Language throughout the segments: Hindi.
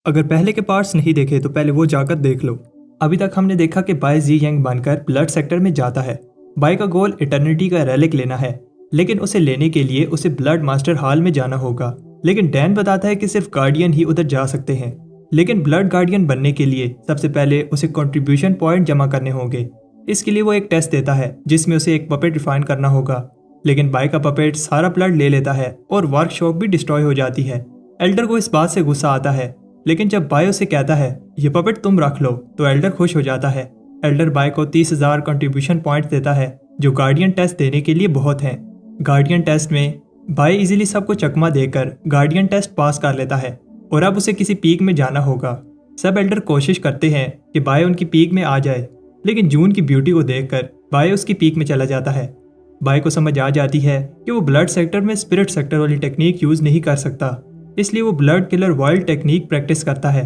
अगर पहले के पार्ट्स नहीं देखे तो पहले वो जाकर देख लो। अभी तक हमने देखा कि बाय जी यंग बनकर ब्लड सेक्टर में जाता है। बाय का गोल इटर्निटी का रेलिक लेना है, लेकिन उसे लेने के लिए उसे ब्लड मास्टर हॉल में जाना होगा। लेकिन डैन बताता है कि सिर्फ गार्डियन ही उधर जा सकते हैं। लेकिन ब्लड गार्डियन बनने के लिए सबसे पहले उसे कंट्रीब्यूशन पॉइंट जमा करने होंगे। इसके लिए वो एक टेस्ट देता है जिसमें उसे एक पपेट रिफाइन करना होगा। लेकिन बाय का पपेट सारा ब्लड ले लेता है और वर्कशॉप भी डिस्ट्रॉय हो जाती है। एल्डर को इस बात से गुस्सा आता है, लेकिन जब बाय उसे कहता है ये पपेट तुम रख लो तो एल्डर खुश हो जाता है। एल्डर बाय को 30,000 कंट्रीब्यूशन पॉइंट देता है जो गार्डियन टेस्ट देने के लिए बहुत हैं। गार्डियन टेस्ट में बाय इजीली सबको चकमा देकर गार्डियन टेस्ट पास कर लेता है और अब उसे किसी पीक में जाना होगा। सब एल्डर कोशिश करते हैं कि बाय उनकी पीक में आ जाए, लेकिन जून की ब्यूटी को देखकर बाय उसकी पीक में चला जाता है। बाय को समझ आ जाती है कि वो ब्लड सेक्टर में स्पिरिट सेक्टर वाली टेक्निक यूज नहीं कर सकता, इसलिए वो blood killer wild technique practice करता है।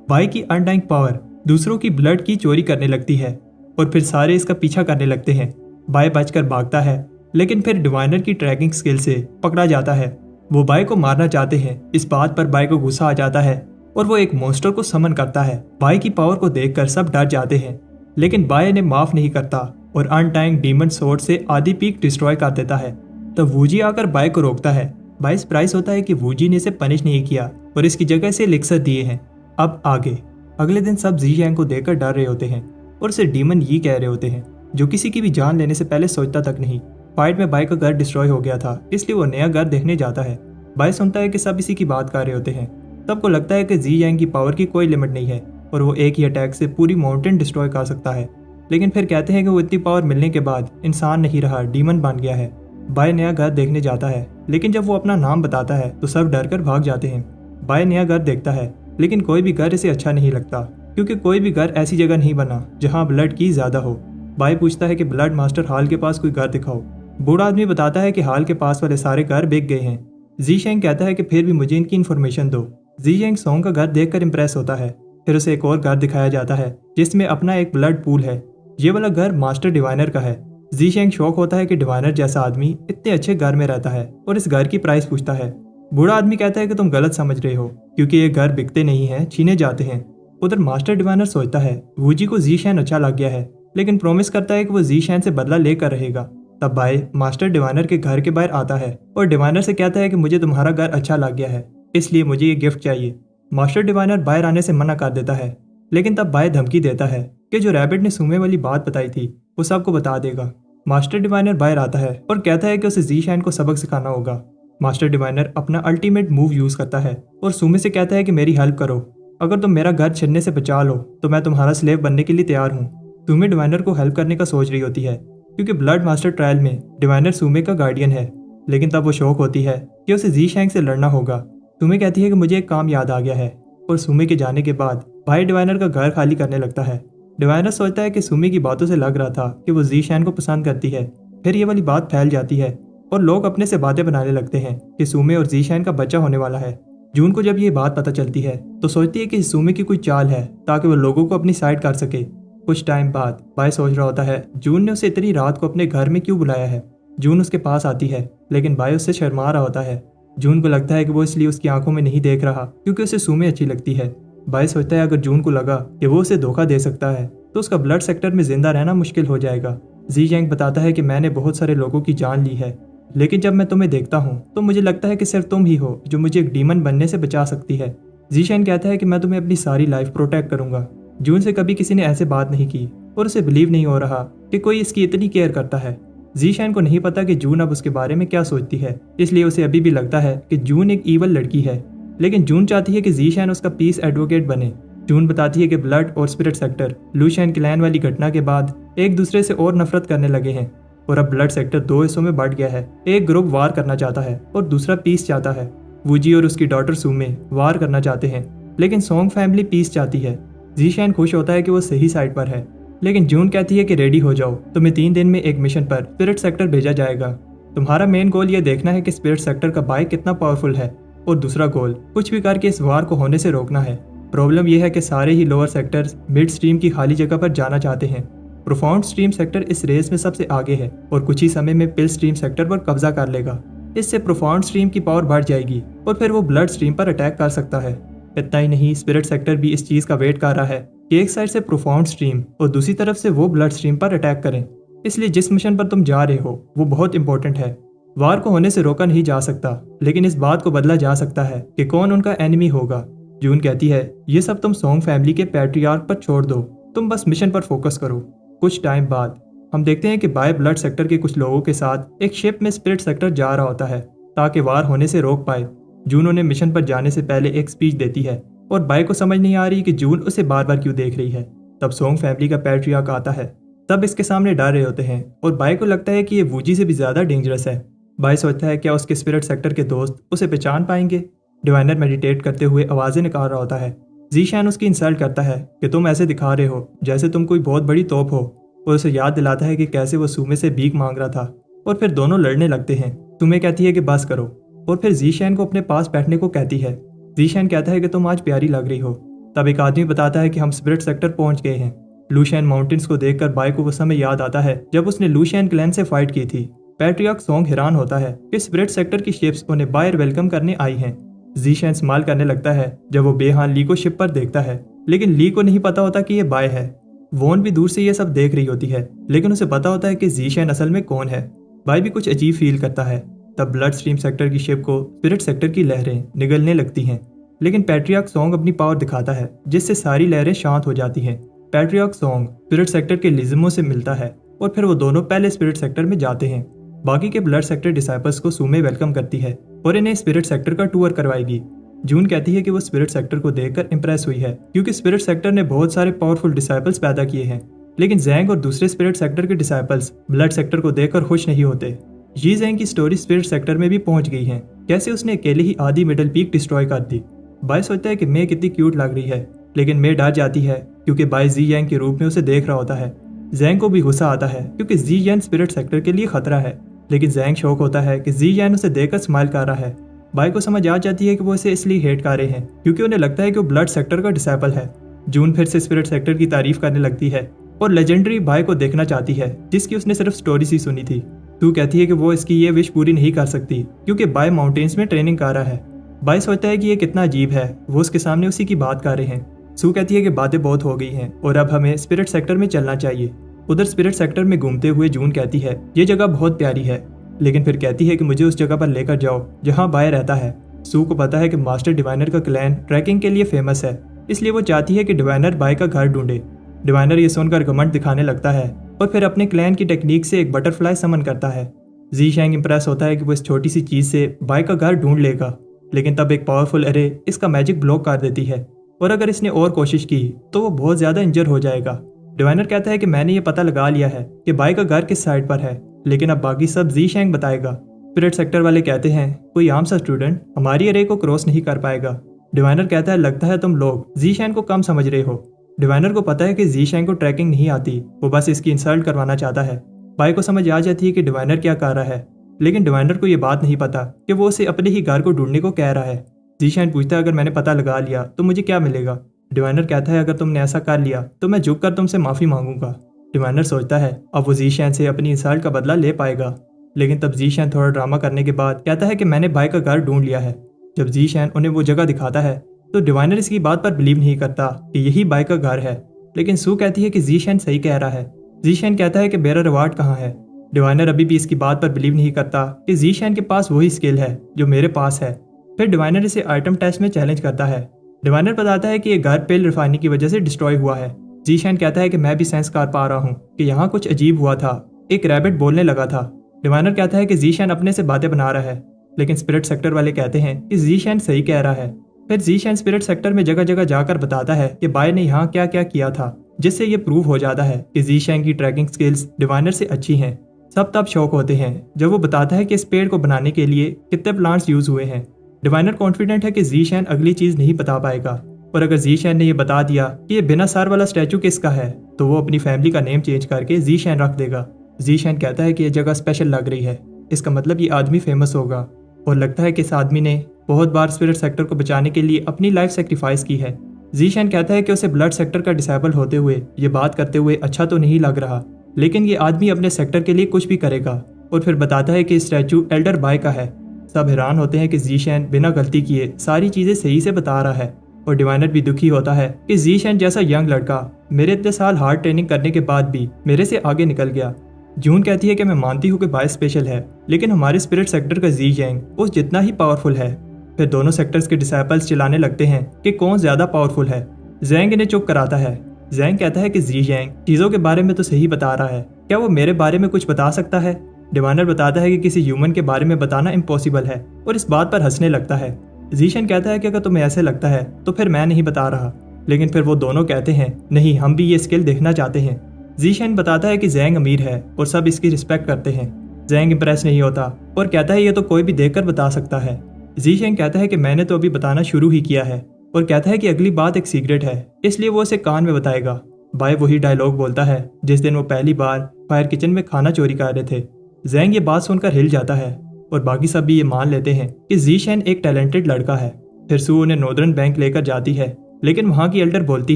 बाय की अनडाइंग पावर दूसरों की ब्लड की चोरी करने लगती है और फिर सारे इसका पीछा करने लगते हैं। बाय बचकर भागता है, लेकिन फिर डिवाइनर की ट्रैकिंग स्किल से पकड़ा जाता है। वो बाय को मारना चाहते हैं। इस बात पर बाय को गुस्सा आ जाता है और वो एक मॉन्स्टर को समन करता है। बाय की पावर को देखकर सब डर जाते हैं, लेकिन बाय ने माफ नहीं करता और अनटाइंग डीमन सोर्ड से आधी पीक डिस्ट्रॉय कर देता है। तब वूजी आकर बाय को रोकता है। बाय सरप्राइज होता है कि वूजी ने इसे पनिश नहीं किया और इसकी जगह से एलिक्सर दिए हैं। अब आगे अगले दिन सब जी यांग को देखकर डर रहे होते हैं और उसे डीमन ये कह रहे होते हैं, जो किसी की भी जान लेने से पहले सोचता तक नहीं। फाइट में बाय का घर डिस्ट्रॉय हो गया था, इसलिए वो नया घर देखने जाता है। बाय सुनता है कि सब इसी की बात कर रहे होते हैं। तब को लगता है कि जी यांग की पावर की कोई लिमिट नहीं है और वो एक ही अटैक से पूरी माउंटेन डिस्ट्रॉय कर सकता है। लेकिन फिर कहते हैं कि वो इतनी पावर मिलने के बाद इंसान नहीं रहा, डीमन बन गया है। बाय नया घर देखने जाता है, लेकिन जब वो अपना नाम बताता है तो सब डर कर भाग जाते हैं। बाय नया घर देखता है, लेकिन कोई भी घर इसे अच्छा नहीं लगता, क्योंकि कोई भी घर ऐसी जगह नहीं बना जहाँ ब्लड की ज्यादा हो। बाय पूछता है कि ब्लड मास्टर हॉल के पास कोई घर दिखाओ। बूढ़ा आदमी बताता है कि हॉल के पास वाले सारे घर बिक गए हैं। जी शेंग कहता है कि फिर भी मुझे इनकी इन्फॉर्मेशन दो। जी शेंग सॉन्ग का घर देखकर इंप्रेस होता है। फिर उसे एक और घर दिखाया जाता है जिसमें अपना एक ब्लड पूल है। ये वाला घर मास्टर डिवाइनर का है। जी शेंग शौक होता है कि डिवाइनर जैसा आदमी इतने अच्छे घर में रहता है और इस घर की प्राइस पूछता है। बूढ़ा आदमी कहता है कि तुम गलत समझ रहे हो, क्योंकि ये घर बिकते नहीं हैं, छीने जाते हैं। उधर मास्टर डिवाइनर सोचता है वूजी को जी शैन अच्छा लग गया है, लेकिन प्रॉमिस करता है कि वो जी शैन से बदला लेकर रहेगा। तब बाय मास्टर डिवाइनर के घर के बाहर आता है और डिवाइनर से कहता है कि मुझे तुम्हारा घर अच्छा लग गया है, इसलिए मुझे ये गिफ्ट चाहिए। मास्टर डिवाइनर बाहर आने से मना कर देता है, लेकिन तब बाय धमकी देता है कि जो रैबिट ने सुमे वाली बात बताई थी वो सबको बता देगा। मास्टर डिवाइनर बाहर आता है और कहता है कि उसे जी शैन को सबक सिखाना होगा। मास्टर डिवाइनर अपना अल्टीमेट मूव यूज करता है और सुमे से कहता है कि मेरी हेल्प करो। अगर तुम मेरा घर छिनने से बचा लो तो मैं तुम्हारा स्लेव बनने के लिए तैयार हूँ। सुमे डिवाइनर को हेल्प करने का सोच रही होती है, क्योंकि ब्लड मास्टर ट्रायल में डिवाइनर सुमे का गार्डियन है। लेकिन तब वो शौक होती है कि उसे जी शैंग से लड़ना होगा। सुमे कहती है कि मुझे एक काम याद आ गया है, और सुमे के जाने के बाद भाई डिवाइनर का घर खाली करने लगता है। डिवाइनर सोचता है कि सुमी की बातों से लग रहा था कि वो जी शैन को पसंद करती है। फिर ये वाली बात फैल जाती है और लोग अपने से बातें बनाने लगते हैं कि सुमे और जी शैन का बच्चा होने वाला है। जून को जब ये बात पता चलती है तो सोचती है कि सुमे की कोई चाल है ताकि वो लोगों को अपनी साइड कर सके। कुछ टाइम बाद बाय सोच रहा होता है जून ने उसे इतनी रात को अपने घर में क्यों बुलाया है। जून उसके पास आती है, लेकिन बाय उससे शर्मा रहा होता है। जून को लगता है कि वो इसलिए उसकी आंखों में नहीं देख रहा क्योंकि उसे सुमे अच्छी लगती है। बाय सोचता है अगर जून को लगा कि वो उसे धोखा दे सकता है तो उसका ब्लड सेक्टर में जिंदा रहना मुश्किल हो जाएगा। जी यंग बताता है कि मैंने बहुत सारे लोगों की जान ली है, लेकिन जब मैं तुम्हें देखता हूँ तो मुझे लगता है कि सिर्फ तुम ही हो जो मुझे एक डीमन बनने से बचा सकती है। जी शैन कहता है कि मैं तुम्हें अपनी सारी लाइफ प्रोटेक्ट करूंगा। जून से कभी किसी ने ऐसे बात नहीं की और उसे बिलीव नहीं हो रहा कि कोई इसकी इतनी केयर करता है। जी शैन को नहीं पता कि जून अब उसके बारे में क्या सोचती है, इसलिए उसे अभी भी लगता है कि जून एक ईवल लड़की है। लेकिन जून चाहती है कि जी शैन उसका पीस एडवोकेट बने। जून बताती है कि ब्लड और स्पिरिट सेक्टर लूशियन क्लैन वाली घटना के बाद एक दूसरे से और नफरत करने लगे हैं और अब ब्लड सेक्टर 2 हिस्सों में बढ़ गया है। एक ग्रुप वार करना चाहता है और दूसरा पीस चाहता है। वूजी और उसकी डॉटर सुमे वार करना चाहते हैं, लेकिन सॉन्ग फैमिली पीस चाहती है। जी शैन खुश होता है कि वो सही साइड पर है, लेकिन जून कहती है कि रेडी हो जाओ, तुम्हें 3 दिन में एक मिशन पर स्पिरिट सेक्टर भेजा जाएगा। तुम्हारा मेन गोल ये देखना है कि स्पिरिट सेक्टर का बाइक कितना पावरफुल है, और दूसरा गोल कुछ भी करके इस वार को होने से रोकना है। प्रॉब्लम यह है कि सारे ही लोअर सेक्टर्स मिड स्ट्रीम की खाली जगह पर जाना चाहते हैं। प्रोफाउंड स्ट्रीम सेक्टर इस रेस में सबसे आगे है और कुछ ही समय में पिल स्ट्रीम सेक्टर पर कब्जा कर लेगा। इससे प्रोफाउंड स्ट्रीम की पावर बढ़ जाएगी और फिर वो ब्लड स्ट्रीम पर अटैक कर सकता है। इतना ही नहीं, स्पिरिट सेक्टर भी इस चीज़ का वेट कर रहा है कि एक साइड से प्रोफाउंड स्ट्रीम और दूसरी तरफ से वो ब्लड स्ट्रीम पर अटैक करें। इसलिए जिस मिशन पर तुम जा रहे हो वो बहुत इंपॉर्टेंट है। वार को होने से रोका नहीं जा सकता, लेकिन इस बात को बदला जा सकता है कि कौन उनका एनिमी होगा। जून कहती है, ये सब तुम सोंग फैमिली के पैट्रियार्क पर छोड़ दो, तुम बस मिशन पर फोकस करो। कुछ टाइम बाद हम देखते हैं कि बाय ब्लड सेक्टर के कुछ लोगों के साथ एक शिप में स्पिरिट सेक्टर जा रहा होता है ताकि वार होने से रोक पाए। जून उन्हें मिशन पर जाने से पहले एक स्पीच देती है और बाय को समझ नहीं आ रही कि जून उसे बार बार क्यों देख रही है। तब सोंग फैमिली का पैट्रियार्क आता है, तब इसके सामने डर रहे होते हैं और बाय को लगता है कि ये वूजी से भी ज्यादा डेंजरस है। बाय सोचता है क्या उसके स्पिरिट सेक्टर के दोस्त उसे पहचान पाएंगे। डिवाइनर मेडिटेट करते हुए आवाजें निकाल रहा होता है। जीशैन उसकी इंसल्ट करता है कि तुम ऐसे दिखा रहे हो जैसे तुम कोई बहुत बड़ी तोप हो, और उसे याद दिलाता है कि कैसे वो सूमे से भीख मांग रहा था। और फिर दोनों लड़ने लगते हैं। तुम्हें कहती है कि बस करो, और फिर जीशैन को अपने पास बैठने को कहती है। जीशैन कहता है कि तुम आज प्यारी लग रही हो। तब एक आदमी बताता है कि हम स्पिरिट सेक्टर पहुंच गए हैं। लूशियन माउंटेन्स को देखकर बाय को वो समय याद आता है जब उसने लूशियन क्लैन से फाइट की थी। पैट्रियार्क सोंग हैरान होता है कि स्पिरिट सेक्टर की शिप्स उन्हें बायर वेलकम करने आई हैं। जीशैन स्माइल करने लगता है जब वो बेहान ली को शिप पर देखता है, लेकिन ली को नहीं पता होता कि ये बाय है। वोन भी दूर से ये सब देख रही होती है, लेकिन उसे पता होता है कि जीशैन असल में कौन है। बाय भी कुछ अजीब फील करता है। तब ब्लड स्ट्रीम सेक्टर की शिप को स्पिरिट सेक्टर की लहरें निगलने लगती हैं, लेकिन पैट्रियार्क सोंग अपनी पावर दिखाता है जिससे सारी लहरें शांत हो जाती हैं। पैट्रियार्क सोंग स्पिरिट सेक्टर के लिज्मो से मिलता है और फिर वो दोनों पहले स्पिरिट सेक्टर में जाते हैं। बाकी के ब्लड सेक्टर डिसाइपल्स को सूमे वेलकम करती है और इन्हें स्पिरिट सेक्टर का टूर करवाएगी। जून कहती है कि वो स्पिरिट सेक्टर को देखकर इंप्रेस हुई है क्योंकि स्पिरिट सेक्टर ने बहुत सारे पावरफुल डिसाइपल्स पैदा किए हैं, लेकिन जैंग और दूसरे स्पिरिट सेक्टर के डिसाइपल्स ब्लड सेक्टर को देखकर खुश नहीं होते। जी जैंग की स्टोरी स्पिरिट सेक्टर में भी पहुंच गई है, कैसे उसने अकेले ही आधी मिडल पीक डिस्ट्रॉय कर दी। बाय सोचता है कि मे कितनी क्यूट लग रही है, लेकिन मे डर जाती है क्योंकि बाय जी जैंग के रूप में उसे देख रहा होता है। जैंग को भी गुस्सा आता है क्योंकि जी जैन स्पिरिट सेक्टर के लिए खतरा है, लेकिन जैंग शौक होता है कि जी जैन उसे देखकर स्माइल कर रहा है। बाय को समझ आ जाती है कि वो इसे इसलिए हेट कर रहे हैं क्योंकि उन्हें लगता है कि वो ब्लड सेक्टर का डिसाइपल है। जून फिर से स्पिरिट सेक्टर की तारीफ करने लगती है और लेजेंडरी बाय को देखना चाहती है जिसकी उसने सिर्फ स्टोरी सी सुनी थी। तू कहती है कि वो इसकी ये विश पूरी नहीं कर सकती क्योंकि बाय माउंटेन्स में ट्रेनिंग कर रहा है। बाय सोचता है कि ये कितना अजीब है, वो उसके सामने उसी की बात कर रहे हैं। सू कहती है कि बातें बहुत हो गई हैं और अब हमें स्पिरिट सेक्टर में चलना चाहिए। उधर स्पिरिट सेक्टर में घूमते हुए जून कहती है ये जगह बहुत प्यारी है, लेकिन फिर कहती है कि मुझे उस जगह पर लेकर जाओ जहाँ बाय रहता है। सू को पता है कि मास्टर डिवाइनर का क्लैन ट्रैकिंग के लिए फेमस है, इसलिए वो चाहती है कि डिवाइनर बाय का घर ढूंढे। डिवाइनर ये सुनकर घमंड दिखाने लगता है और फिर अपने क्लैन की टेक्निक से एक बटरफ्लाई समन करता है। जी शैंग इंप्रेस होता है कि वो इस छोटी सी चीज से बाय का घर ढूंढ लेगा, लेकिन तब एक पावरफुल एरे इसका मैजिक ब्लॉक कर देती है और अगर इसने और कोशिश की तो वो बहुत ज्यादा इंजर हो जाएगा। डिवाइनर कहता है कि मैंने ये पता लगा लिया है कि बाय का घर किस साइड पर है, लेकिन अब बाकी सब जी शैंग बताएगा। स्पिरिट सेक्टर वाले कहते हैं कोई आम सा स्टूडेंट हमारी एरे को क्रॉस नहीं कर पाएगा। डिवाइनर कहता है लगता है तुम लोग जी शैंग को कम समझ रहे हो। डिवाइनर को पता है कि जी शैंग को ट्रैकिंग नहीं आती, वो बस इसकी इंसल्ट करवाना चाहता है। बाय को समझ आ जाती है कि डिवाइनर क्या कर रहा है, लेकिन डिवाइनर को ये बात नहीं पता कि वो उसे अपने ही घर को ढूंढने को कह रहा है। जी शैंग पूछता है अगर मैंने पता लगा लिया तो मुझे क्या मिलेगा। डिवाइनर कहता है अगर तुमने ऐसा कर लिया तो मैं झुककर तुमसे माफी मांगूंगा। डिवाइनर सोचता है अब वो जी शैंग से अपनी इंसल्ट का बदला ले पाएगा, लेकिन तब जी शैन थोड़ा ड्रामा करने के बाद कहता है कि मैंने बाय का घर ढूंढ लिया है। जब जी शैन उन्हें वो जगह दिखाता है तो डिवाइनर इसकी बात पर बिलीव नहीं करता कि यही बाय का घर है, लेकिन सू कहती है कि जी शैन सही कह रहा है। जी शैन कहता है कि मेरा रिवार्ड कहाँ है। डिवाइनर अभी भी इसकी बात पर बिलीव नहीं करता कि जी शैन के पास वही स्किल है जो मेरे पास है। फिर डिवाइनर इसे आइटम टेस्ट में चैलेंज करता है। डिवाइनर बताता है कि ये घर पेल रिफाइनिंग की वजह से डिस्ट्रॉय हुआ है। जी शैन कहता है कि मैं भी सेंस कर पा रहा हूँ कि यहाँ कुछ अजीब हुआ था, एक रैबिट बोलने लगा था। डिवाइनर कहता है कि जी शैन अपने से बातें बना रहा है, लेकिन स्पिरिट सेक्टर वाले कहते हैं कि जी शैन सही कह रहा है। फिर जी शैन स्पिरिट सेक्टर में जगह जगह जाकर बताता है कि बाय ने यहाँ क्या क्या किया था, जिससे ये प्रूव हो जाता है कि जी शैन की ट्रैकिंग स्किल्स डिवाइनर से अच्छी हैं। सब तब शौक होते हैं जब वो बताता है कि इस पेड़ को बनाने के लिए कितने प्लांट्स यूज हुए हैं। डिवाइनर कॉन्फिडेंट है कि जी शैन अगली चीज नहीं बता पाएगा, और अगर जी शैन ने यह बता दिया कि ये बिना सर वाला स्टैचू किसका है तो वो अपनी फैमिली का नेम चेंज करके जी शैन रख देगा। जी शैन कहता है कि यह जगह स्पेशल लग रही है, इसका मतलब ये आदमी फेमस होगा, और लगता है कि इस आदमी ने बहुत बार स्पिरिट सेक्टर को बचाने के लिए अपनी लाइफ सेक्रीफाइस की है। जी शैन कहता है कि उसे ब्लड सेक्टर का डिसेबल होते हुए ये बात करते हुए अच्छा तो नहीं लग रहा, लेकिन ये आदमी अपने सेक्टर के लिए कुछ भी करेगा, और फिर बताता है कि स्टैचू एल्डर बाय का है। सब हैरान होते हैं कि जी शैन बिना गलती किए सारी चीजें सही से बता रहा है। और डिवाइनर भी दुखी होता है कि जीशेन जैसा यंग लड़का मेरे इतने साल हार्ड ट्रेनिंग करने के बाद भी मेरे से आगे निकल गया। जून कहती है कि मैं मानती हूँ कि बाय स्पेशल है, लेकिन हमारे स्पिरिट सेक्टर का जी यंग उस जितना ही पावरफुल है। फिर दोनों सेक्टर्स के डिसाइपल्स चिल्लाने लगते हैं कि कौन ज्यादा पावरफुल है। जैंग इन्हें चुप कराता है। जैंग कहता है कि जी यंग चीजों के बारे में तो सही बता रहा है, क्या वो मेरे बारे में कुछ बता सकता है। डिवाइनर बताता है कि किसी ह्यूमन के बारे में बताना इम्पॉसिबल है और इस बात पर हंसने लगता है। जीशन कहता है कि अगर तुम्हें ऐसे लगता है तो फिर मैं नहीं बता रहा, लेकिन फिर वो दोनों कहते हैं नहीं, हम भी ये स्किल देखना चाहते हैं। जीशन बताता है कि जैंग अमीर है और सब इसकी रिस्पेक्ट करते हैं। जैंग इंप्रेस नहीं होता और कहता है ये तो कोई भी देखकर बता सकता है। जीशन कहता है कि मैंने तो अभी बताना शुरू ही किया है और कहता है कि अगली बात एक सीक्रेट है, इसलिए वो उसे कान में बताएगा। बाय वही डायलॉग बोलता है जिस दिन वो पहली बार फायर किचन में खाना चोरी कर रहे थे। जैंग ये बात सुनकर हिल जाता है और बाकी सब भी ये मान लेते हैं कि जीशन एक टैलेंटेड लड़का है। फिर सू उन्हें नॉर्दर्न बैंक लेकर जाती है, लेकिन वहाँ की एल्डर बोलती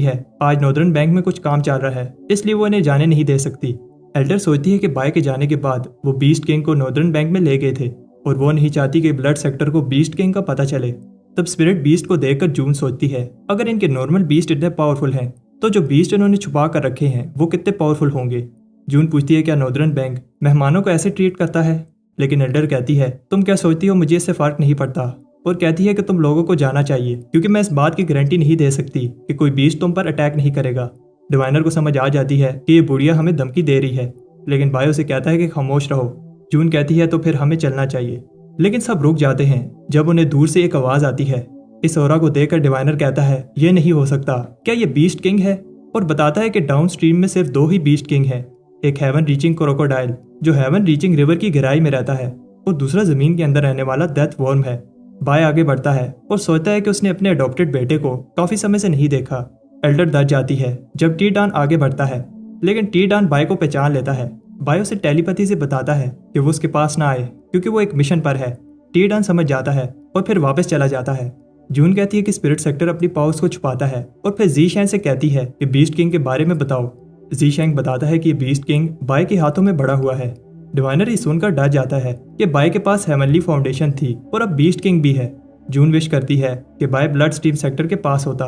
है आज नॉर्दर्न बैंक में कुछ काम चल रहा है, इसलिए वो इन्हें जाने नहीं दे सकती। एल्डर सोचती है कि बाय के जाने के बाद वो बीस्ट किंग को नॉर्दर्न बैंक में ले गए थे और वो नहीं चाहती कि ब्लड सेक्टर को बीस्ट किंग का पता चले। तब स्पिरिट बीस्ट को देखकर जून सोचती है अगर इनके नॉर्मल बीस्ट इतने पावरफुल हैं तो जो बीस्ट इन्होंने छुपा कर रखे हैं वो कितने पावरफुल होंगे। जून पूछती है क्या नॉर्दर्न बैंक मेहमानों को ऐसे ट्रीट करता है, लेकिन एल्डर कहती है तुम क्या सोचती हो, मुझे इससे फर्क नहीं पड़ता, और कहती है कि तुम लोगों को जाना चाहिए क्योंकि मैं इस बात की गारंटी नहीं दे सकती कि कोई बीस्ट तुम पर अटैक नहीं करेगा। डिवाइनर को समझ आ जाती है कि ये बुढ़िया हमें धमकी दे रही है, लेकिन बायो से कहता है कि खामोश रहो। जून कहती है तो फिर हमें चलना चाहिए, लेकिन सब रुक जाते हैं जब उन्हें दूर से एक आवाज आती है। इस ऑरा को देखकर डिवाइनर कहता है ये नहीं हो सकता, क्या ये बीस्ट किंग है, और बताता है कि डाउन स्ट्रीम में सिर्फ 2 ही बीस्ट किंग है, एक हेवन रीचिंग क्रोकोडाइल जो हेवन रीचिंग रिवर की गहराई में रहता है और दूसरा जमीन के अंदर रहने वाला डेथ वॉर्म है। बाय आगे बढ़ता है और सोचता है कि उसने अपने अडॉप्टेड बेटे को काफी समय से नहीं देखा। एल्डर दर्ज जाती है जब टी डान आगे बढ़ता है, लेकिन टी डान बाय को पहचान लेता है। बाय उसे टेलीपैथी से बताता है कि वो उसके पास ना आए क्योंकि वो एक मिशन पर है। टी डान समझ जाता है और फिर वापस चला जाता है। जून कहती है कि स्पिरिट सेक्टर अपनी पावर्स को छुपाता है और फिर जी शैंग से कहती है कि बीस्ट किंग के बारे में बताओ। जी शैंग बताता है कि बीस्ट किंग बाय के हाथों में बड़ा हुआ है। डिवाइनर ये सुनकर डर जाता है कि बाय के पास हेवनली फाउंडेशन थी और अब बीस्ट किंग भी है। जून विश करती है कि बाय ब्लड स्ट्रीम सेक्टर के पास होता।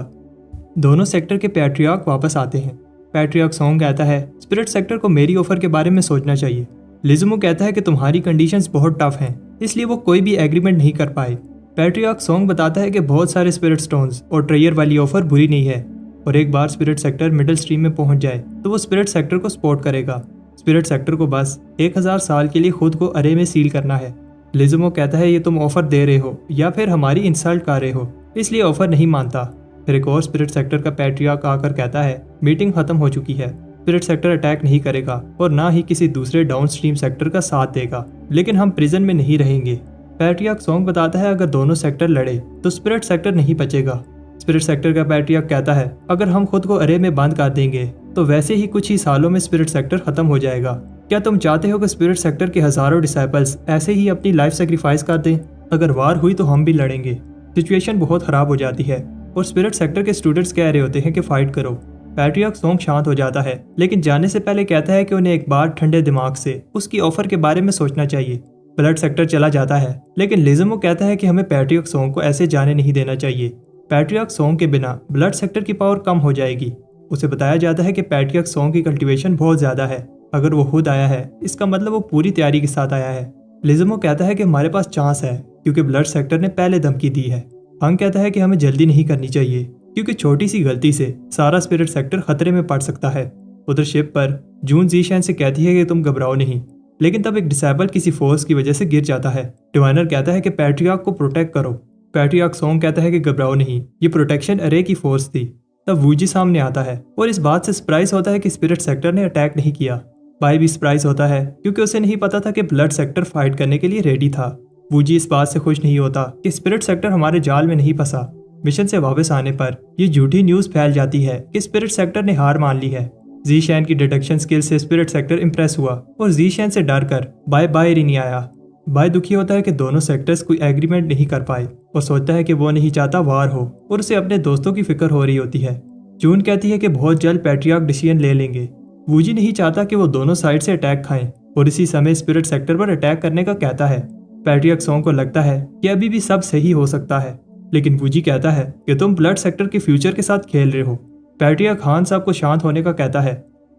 दोनों सेक्टर के पैट्रियार्क वापस आते हैं। पैट्रियार्क सॉन्ग कहता है स्पिरिट सेक्टर को मेरी ऑफर के बारे में सोचना चाहिए। लिजुमो कहता है कि तुम्हारी कंडीशंस बहुत टफ हैं, इसलिए वो कोई भी एग्रीमेंट नहीं कर पाए। पैट्रियार्क सॉन्ग बताता है कि बहुत सारे स्पिरिट स्टोन्स और ट्रेयर वाली ऑफर बुरी नहीं है, और एक बार स्पिरिट सेक्टर मिडिल स्ट्रीम में पहुंच जाए तो वो स्पिरिट सेक्टर को सपोर्ट करेगा। स्पिरिट सेक्टर को बस 1000 साल के लिए खुद को अरे में सील करना है। लिजुमो कहता है ये तुम ऑफर दे रहे हो या फिर हमारी इंसल्ट कर रहे हो, इसलिए ऑफर नहीं मानता। फिर एक और स्पिरिट सेक्टर का पैट्रियार्क आकर कहता है मीटिंग खत्म हो चुकी है, स्पिरिट सेक्टर अटैक नहीं करेगा और ना ही किसी दूसरे डाउन स्ट्रीम सेक्टर का साथ देगा, लेकिन हम प्रिजन में नहीं रहेंगे। पैट्रियार्क सॉन्ग बताता है अगर दोनों सेक्टर लड़े तो स्पिरिट सेक्टर नहीं बचेगा। स्पिरिट सेक्टर का पैट्रियार्क कहता है अगर हम खुद को अरे में बंद कर देंगे तो वैसे ही कुछ ही सालों में स्पिरिट सेक्टर खत्म हो जाएगा। क्या तुम चाहते हो कि स्पिरिट सेक्टर के हजारों डिसाइपल्स ऐसे ही अपनी लाइफ सेक्रीफाइस कर दें? अगर वार हुई तो हम भी लड़ेंगे। सिचुएशन बहुत खराब हो जाती है और स्पिरिट सेक्टर के स्टूडेंट्स कह रहे होते हैं कि फाइट करो। पैट्रियार्क सॉन्ग शांत हो जाता है, लेकिन जाने से पहले कहता है कि उन्हें एक बार ठंडे दिमाग से उसकी ऑफर के बारे में सोचना चाहिए। ब्लड सेक्टर चला जाता है, लेकिन लिजुमो कहता है कि हमें पैट्रियार्क सॉन्ग को ऐसे जाने नहीं देना चाहिए। पैट्रियार्क सॉन्ग के बिना ब्लड सेक्टर की पावर कम हो जाएगी। उसे बताया जाता है कि पैट्रियार्क सॉन्ग की कल्टीवेशन बहुत ज्यादा है, अगर वो खुद आया है इसका मतलब वो पूरी तैयारी के साथ आया है। लिजुमो कहता है कि हमारे पास चांस है क्योंकि ब्लड सेक्टर ने पहले धमकी दी है। हंग कहता है कि हमें जल्दी नहीं करनी चाहिए क्योंकि छोटी सी गलती से सारा स्पिरिट सेक्टर खतरे में पड़ सकता है। उधर शिप पर जून जीशैन से कहती है कि तुम घबराओ नहीं, लेकिन तब एक डिसेबल किसी फोर्स की वजह से गिर जाता है। डिवाइनर कहता है कि पैट्रियार्क को प्रोटेक्ट करो। पैट्रियार्क सॉन्ग कहता है कि घबराओ नहीं, ये प्रोटेक्शन अरे की फोर्स थी। तब वूजी सामने आता है और इस बात से सरप्राइज होता है कि स्पिरिट सेक्टर ने अटैक नहीं किया। बाय भी सरप्राइज होता है क्योंकि उसे नहीं पता था कि ब्लड सेक्टर फाइट करने के लिए रेडी था। वूजी इस बात से खुश नहीं होता कि स्पिरिट सेक्टर हमारे जाल में नहीं फंसा। मिशन से वापस आने पर ये झूठी न्यूज फैल जाती है कि स्पिरिट सेक्टर ने हार मान ली है। जीशैन की डिटेक्शन स्किल से स्पिरिट सेक्टर इंप्रेस हुआ और जीशैन से डर कर बाय बाहर ही नहीं आया। बाय दुखी होता है कि दोनों सेक्टर्स कोई एग्रीमेंट नहीं कर पाए और सोचता है कि वो नहीं चाहता वार हो और उसे अपने दोस्तों की फिक्र हो रही होती है। जून कहती है कि बहुत जल्द पैट्रियार्क डिसीजन ले लेंगे। वूजी नहीं चाहता कि वो दोनों साइड से अटैक खाएं और इसी समय स्पिरिट सेक्टर पर अटैक करने का कहता है। पैट्रियार्क सॉन्ग को लगता है कि अभी भी सब सही हो सकता है। लेकिन वूजी कहता है कि तुम ब्लड सेक्टर के फ्यूचर के साथ खेल रहे हो। पैट्रिया खान साहब को शांत होने का कहता है।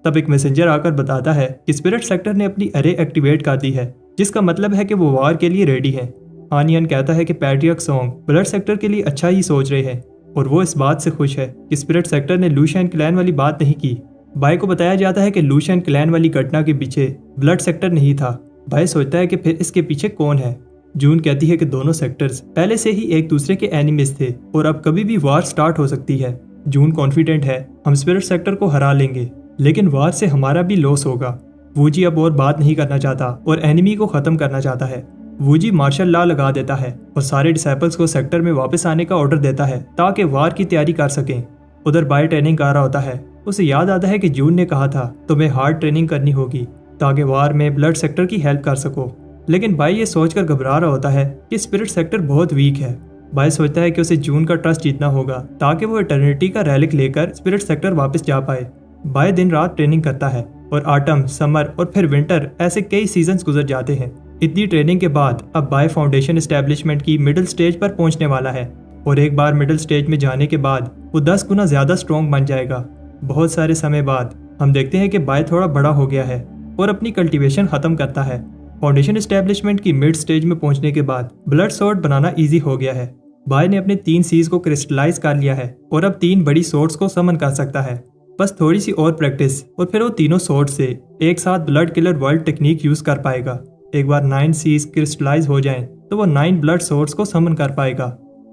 तब एक मैसेंजर आकर बताता है कि स्पिरिट सेक्टर ने अपनी अरे एक्टिवेट कर दी है, जिसका मतलब है कि वो वार के लिए रेडी है। आनियन कहता है कि पैट्रिया सॉन्ग ब्लड सेक्टर के लिए अच्छा ही सोच रहे हैं और वो इस बात से खुश है कि स्पिरिट सेक्टर ने लूशियन क्लैन वाली बात नहीं की। बाय को बताया जाता है कि लूशियन क्लैन वाली घटना के पीछे ब्लड सेक्टर नहीं था। बाय सोचता है कि फिर इसके पीछे कौन है। जून कहती है कि दोनों सेक्टर्स पहले से ही एक दूसरे के एनिमीज थे और अब कभी भी वार स्टार्ट हो सकती है। जून कॉन्फिडेंट है हम स्पिरिट सेक्टर को हरा लेंगे, लेकिन वार से हमारा भी लॉस होगा। वूजी अब और बात नहीं करना चाहता और एनिमी को खत्म करना चाहता है। वूजी मार्शल लॉ लगा देता है और सारे डिसाइपल्स को सेक्टर में वापस आने का ऑर्डर देता है ताकि वार की तैयारी कर सकें। उधर बाय ट्रेनिंग कर रहा होता है। उसे याद आता है कि जून ने कहा था तुम्हें हार्ड ट्रेनिंग करनी होगी ताकि वार में ब्लड सेक्टर की हेल्प कर सको। लेकिन बाय ये सोचकर घबरा रहा होता है कि स्पिरिट सेक्टर बहुत वीक है। बाय सोचता है कि उसे जून का ट्रस्ट जीतना होगा ताकि वो इटर्निटी का रैलिक लेकर स्पिरिट सेक्टर वापस जा पाए। बाय दिन रात ट्रेनिंग करता है और ऑटम, समर और फिर विंटर ऐसे कई सीजन्स गुजर जाते हैं। इतनी ट्रेनिंग के बाद अब बाय फाउंडेशन एस्टेब्लिशमेंट की मिडिल स्टेज पर पहुंचने वाला है और एक बार मिडिल स्टेज में जाने के बाद वो 10 गुना ज्यादा स्ट्रॉन्ग बन जाएगा। बहुत सारे समय बाद हम देखते हैं कि बाय थोड़ा बड़ा हो गया है और अपनी कल्टीवेशन खत्म करता है। फाउंडेशन एस्टेब्लिशमेंट की मिड स्टेज में पहुंचने के बाद ब्लड स्वॉर्ड बनाना ईजी हो गया है। बाय ने अपने 3 सीज को क्रिस्टलाइज कर लिया है और अब 3 बड़ी स्वॉर्ड्स को समन कर सकता है। बस थोड़ी सी और प्रैक्टिस और फिर वो तीनों स्वॉर्ड से एक साथ blood killer world technique use कर पाएगा। एक बार 9 सीज क्रिस्टलाइज हो जाएं तो वो 9 ब्लड स्वॉर्ड्स को समन कर पाएगा।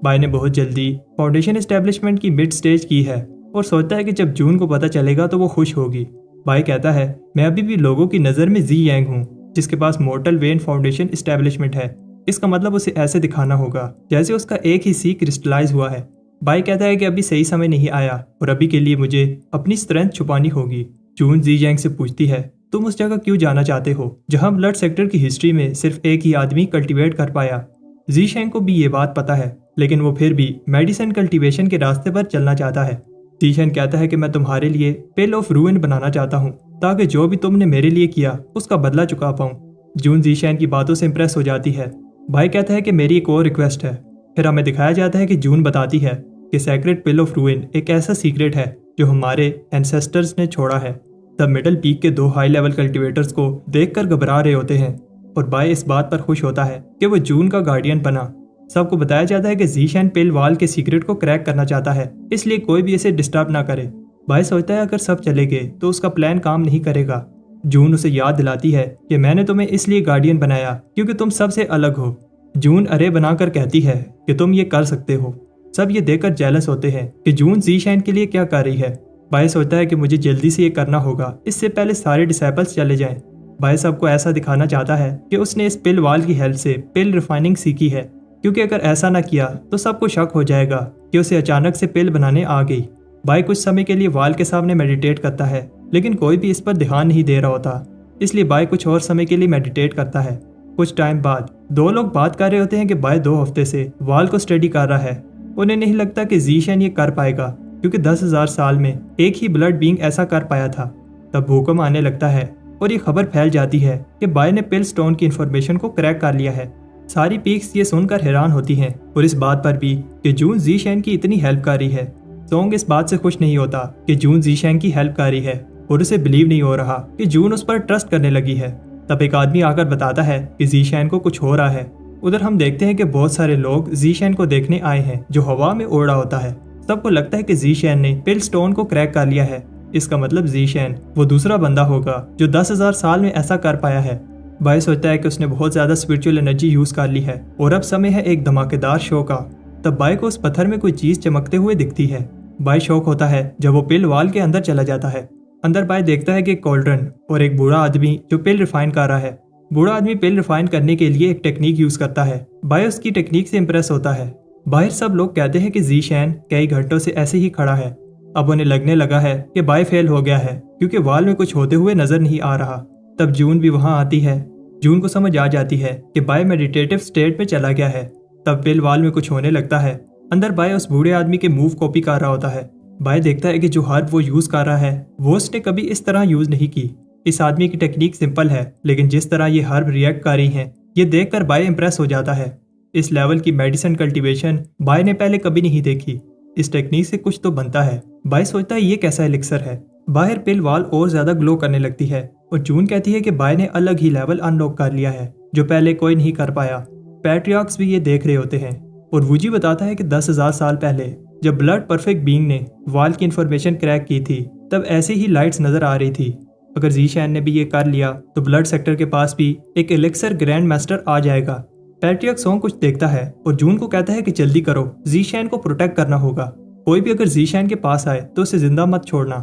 बाय ने बहुत जल्दी फाउंडेशन एस्टेब्लिशमेंट की मिड स्टेज की है और सोचता है कि जब जून को पता चलेगा तो वो खुश होगी। बाय कहता है मैं अभी भी लोगों की नज़र में जी यांग हूँ जिसके पास मॉर्टल वेन फाउंडेशन एस्टेब्लिशमेंट है। इसका मतलब उसे ऐसे दिखाना होगा जैसे उसका एक ही सी क्रिस्टलाइज हुआ है। बाय कहता है कि अभी सही समय नहीं आया और अभी के लिए मुझे अपनी स्ट्रेंथ छुपानी होगी। जून जी यांग से पूछती है तुम उस जगह क्यों जाना चाहते हो जहां ब्लड सेक्टर की हिस्ट्री में सिर्फ एक ही आदमी कल्टीवेट कर पाया। जी शेंग को भी ये बात पता है, लेकिन वो फिर भी मेडिसिन कल्टीवेशन के रास्ते पर चलना चाहता है। जी शेंग कहता है कि मैं तुम्हारे लिए पेल ऑफ रूइन बनाना चाहता हूँ ताकि जो भी तुमने मेरे लिए किया उसका बदला चुका पाऊँ। जून जी शेंग की बातों से इंप्रेस हो जाती है। भाई कहता है कि मेरी एक और रिक्वेस्ट है। फिर हमें दिखाया जाता है कि जून बताती है कि सेक्रेट पिल ऑफ रूइन एक ऐसा सीक्रेट है जो हमारे एंसेस्टर्स ने छोड़ा है। तब मिडल पीक के 2 हाई लेवल कल्टीवेटर्स को देखकर घबरा रहे होते हैं और बाय इस बात पर खुश होता है कि वो जून का गार्डियन बना। सबको बताया जाता है कि ज़ीशेन पिल वाल के सीक्रेट को क्रैक करना चाहता है, इसलिए कोई भी इसे डिस्टर्ब ना करे। बाय सोचता है अगर सब चले गए तो उसका प्लान काम नहीं करेगा। जून उसे याद दिलाती है कि मैंने तुम्हें इसलिए गार्डियन बनाया क्योंकि तुम सबसे अलग हो। जून अरे बनाकर कहती है कि तुम ये कर सकते हो। सब ये देखकर जेलस होते हैं कि जून ज़ीशेन के लिए क्या कर रही है। बाय सोचता है कि मुझे जल्दी से ये करना होगा, इससे पहले सारे डिसाइपल्स चले जाएं। बाय सबको ऐसा दिखाना चाहता है कि उसने इस पिल वाल की हेल्प से पिल रिफाइनिंग सीखी है, क्योंकि अगर ऐसा ना किया तो सबको शक हो जाएगा कि उसे अचानक से पिल बनाने आ गई। बाय कुछ समय के लिए वाल के सामने मेडिटेट करता है, लेकिन कोई भी इस पर ध्यान नहीं दे रहा होता, इसलिए बाय कुछ और समय के लिए मेडिटेट करता है। कुछ टाइम बाद 2 लोग बात कर रहे होते हैं कि बाय 2 हफ्ते से वाल को स्टडी कर रहा है। उन्हें नहीं लगता कि ज़ीशेन ये कर पाएगा, क्योंकि 10,000 साल में एक ही ब्लड बीइंग ऐसा कर पाया था। तब भूकंप आने लगता है और ये खबर फैल जाती है कि बाय ने पिल स्टोन की इन्फॉर्मेशन को क्रैक कर लिया है। सारी पीक्स ये सुनकर हैरान होती हैं और इस बात पर भी कि जून ज़ीशेन की इतनी हेल्प कर रही है। सोंग इस बात से खुश नहीं होता कि जून ज़ीशेन की हेल्प कर रही है और उसे बिलीव नहीं हो रहा कि जून उस पर ट्रस्ट करने लगी है। तब एक आदमी आकर बताता है कि ज़ीशेन को कुछ हो रहा है। उधर हम देखते हैं कि बहुत सारे लोग ज़ीशेन को देखने आए हैं जो हवा में उड़ रहा होता है। सबको लगता है कि ज़ीशेन ने पिल स्टोन को क्रैक कर लिया है। इसका मतलब ज़ीशेन वो दूसरा बंदा होगा जो 10,000 साल में ऐसा कर पाया है। बाय सोचता है कि उसने बहुत ज्यादा स्पिरिचुअल एनर्जी यूज कर ली है और अब समय है एक धमाकेदार शो का। तब बाय को उस पत्थर में कोई चीज चमकते हुए दिखती है। बाय शॉक होता है जब वो पिल वाल के अंदर चला जाता है। अंदर बाय देखता है कि एक कॉल्ड्रन और एक बूढ़ा आदमी जो पिल रिफाइन कर रहा है। बूढ़ा आदमी पिल रिफाइन करने के लिए एक टेक्निक यूज करता है। बाय उसकी टेक्निक से इंप्रेस होता है। बाहर सब लोग कहते हैं कि ज़ीशेन कई घंटों से ऐसे ही खड़ा है। अब उन्हें लगने लगा है कि बाय फेल हो गया है क्योंकि वाल में कुछ होते हुए नजर नहीं आ रहा। तब जून भी वहां आती है। जून को समझ आ जाती है कि बाय मेडिटेटिव स्टेट में चला गया है। तब पिल वाल में कुछ होने लगता है। अंदर बाय उस बूढ़े आदमी के मूव कॉपी कर रहा होता है। बाय देखता है कि जो हर्ब वो यूज कर रहा है वो उसने कभी इस तरह यूज नहीं की। इस आदमी की टेक्निक सिंपल है, लेकिन जिस तरह ये हर्ब रिएक्ट कर रही है ये देखकर बाय इंप्रेस हो जाता है। इस लेवल की मेडिसिन कल्टीवेशन बाय ने पहले कभी नहीं देखी। इस टेक्निक से कुछ तो बनता है। बाय सोचता है ये कैसा एलिक्सर है। बाहर पिल वाल और ज्यादा ग्लो करने लगती है और जून कहती है कि बाय ने अलग ही लेवल अनलॉक कर लिया है जो पहले कोई नहीं कर पाया। पैट्रियार्क्स भी ये देख रहे होते हैं और वूजी बताता है कि 10,000 साल पहले जब ब्लड परफेक्ट बीइंग ने वाल की इंफॉर्मेशन क्रैक की थी तब ऐसे ही लाइट्स नजर आ रही थी। अगर जीशैन ने भी ये कर लिया तो ब्लड सेक्टर के पास भी एक एलिक्सर ग्रैंड मास्टर आ जाएगा। पैट्रियक सोंग कुछ देखता है और जून को कहता है कि जल्दी करो, जीशैन को प्रोटेक्ट करना होगा। कोई भी अगर जीशैन के पास आए तो उसे जिंदा मत छोड़ना।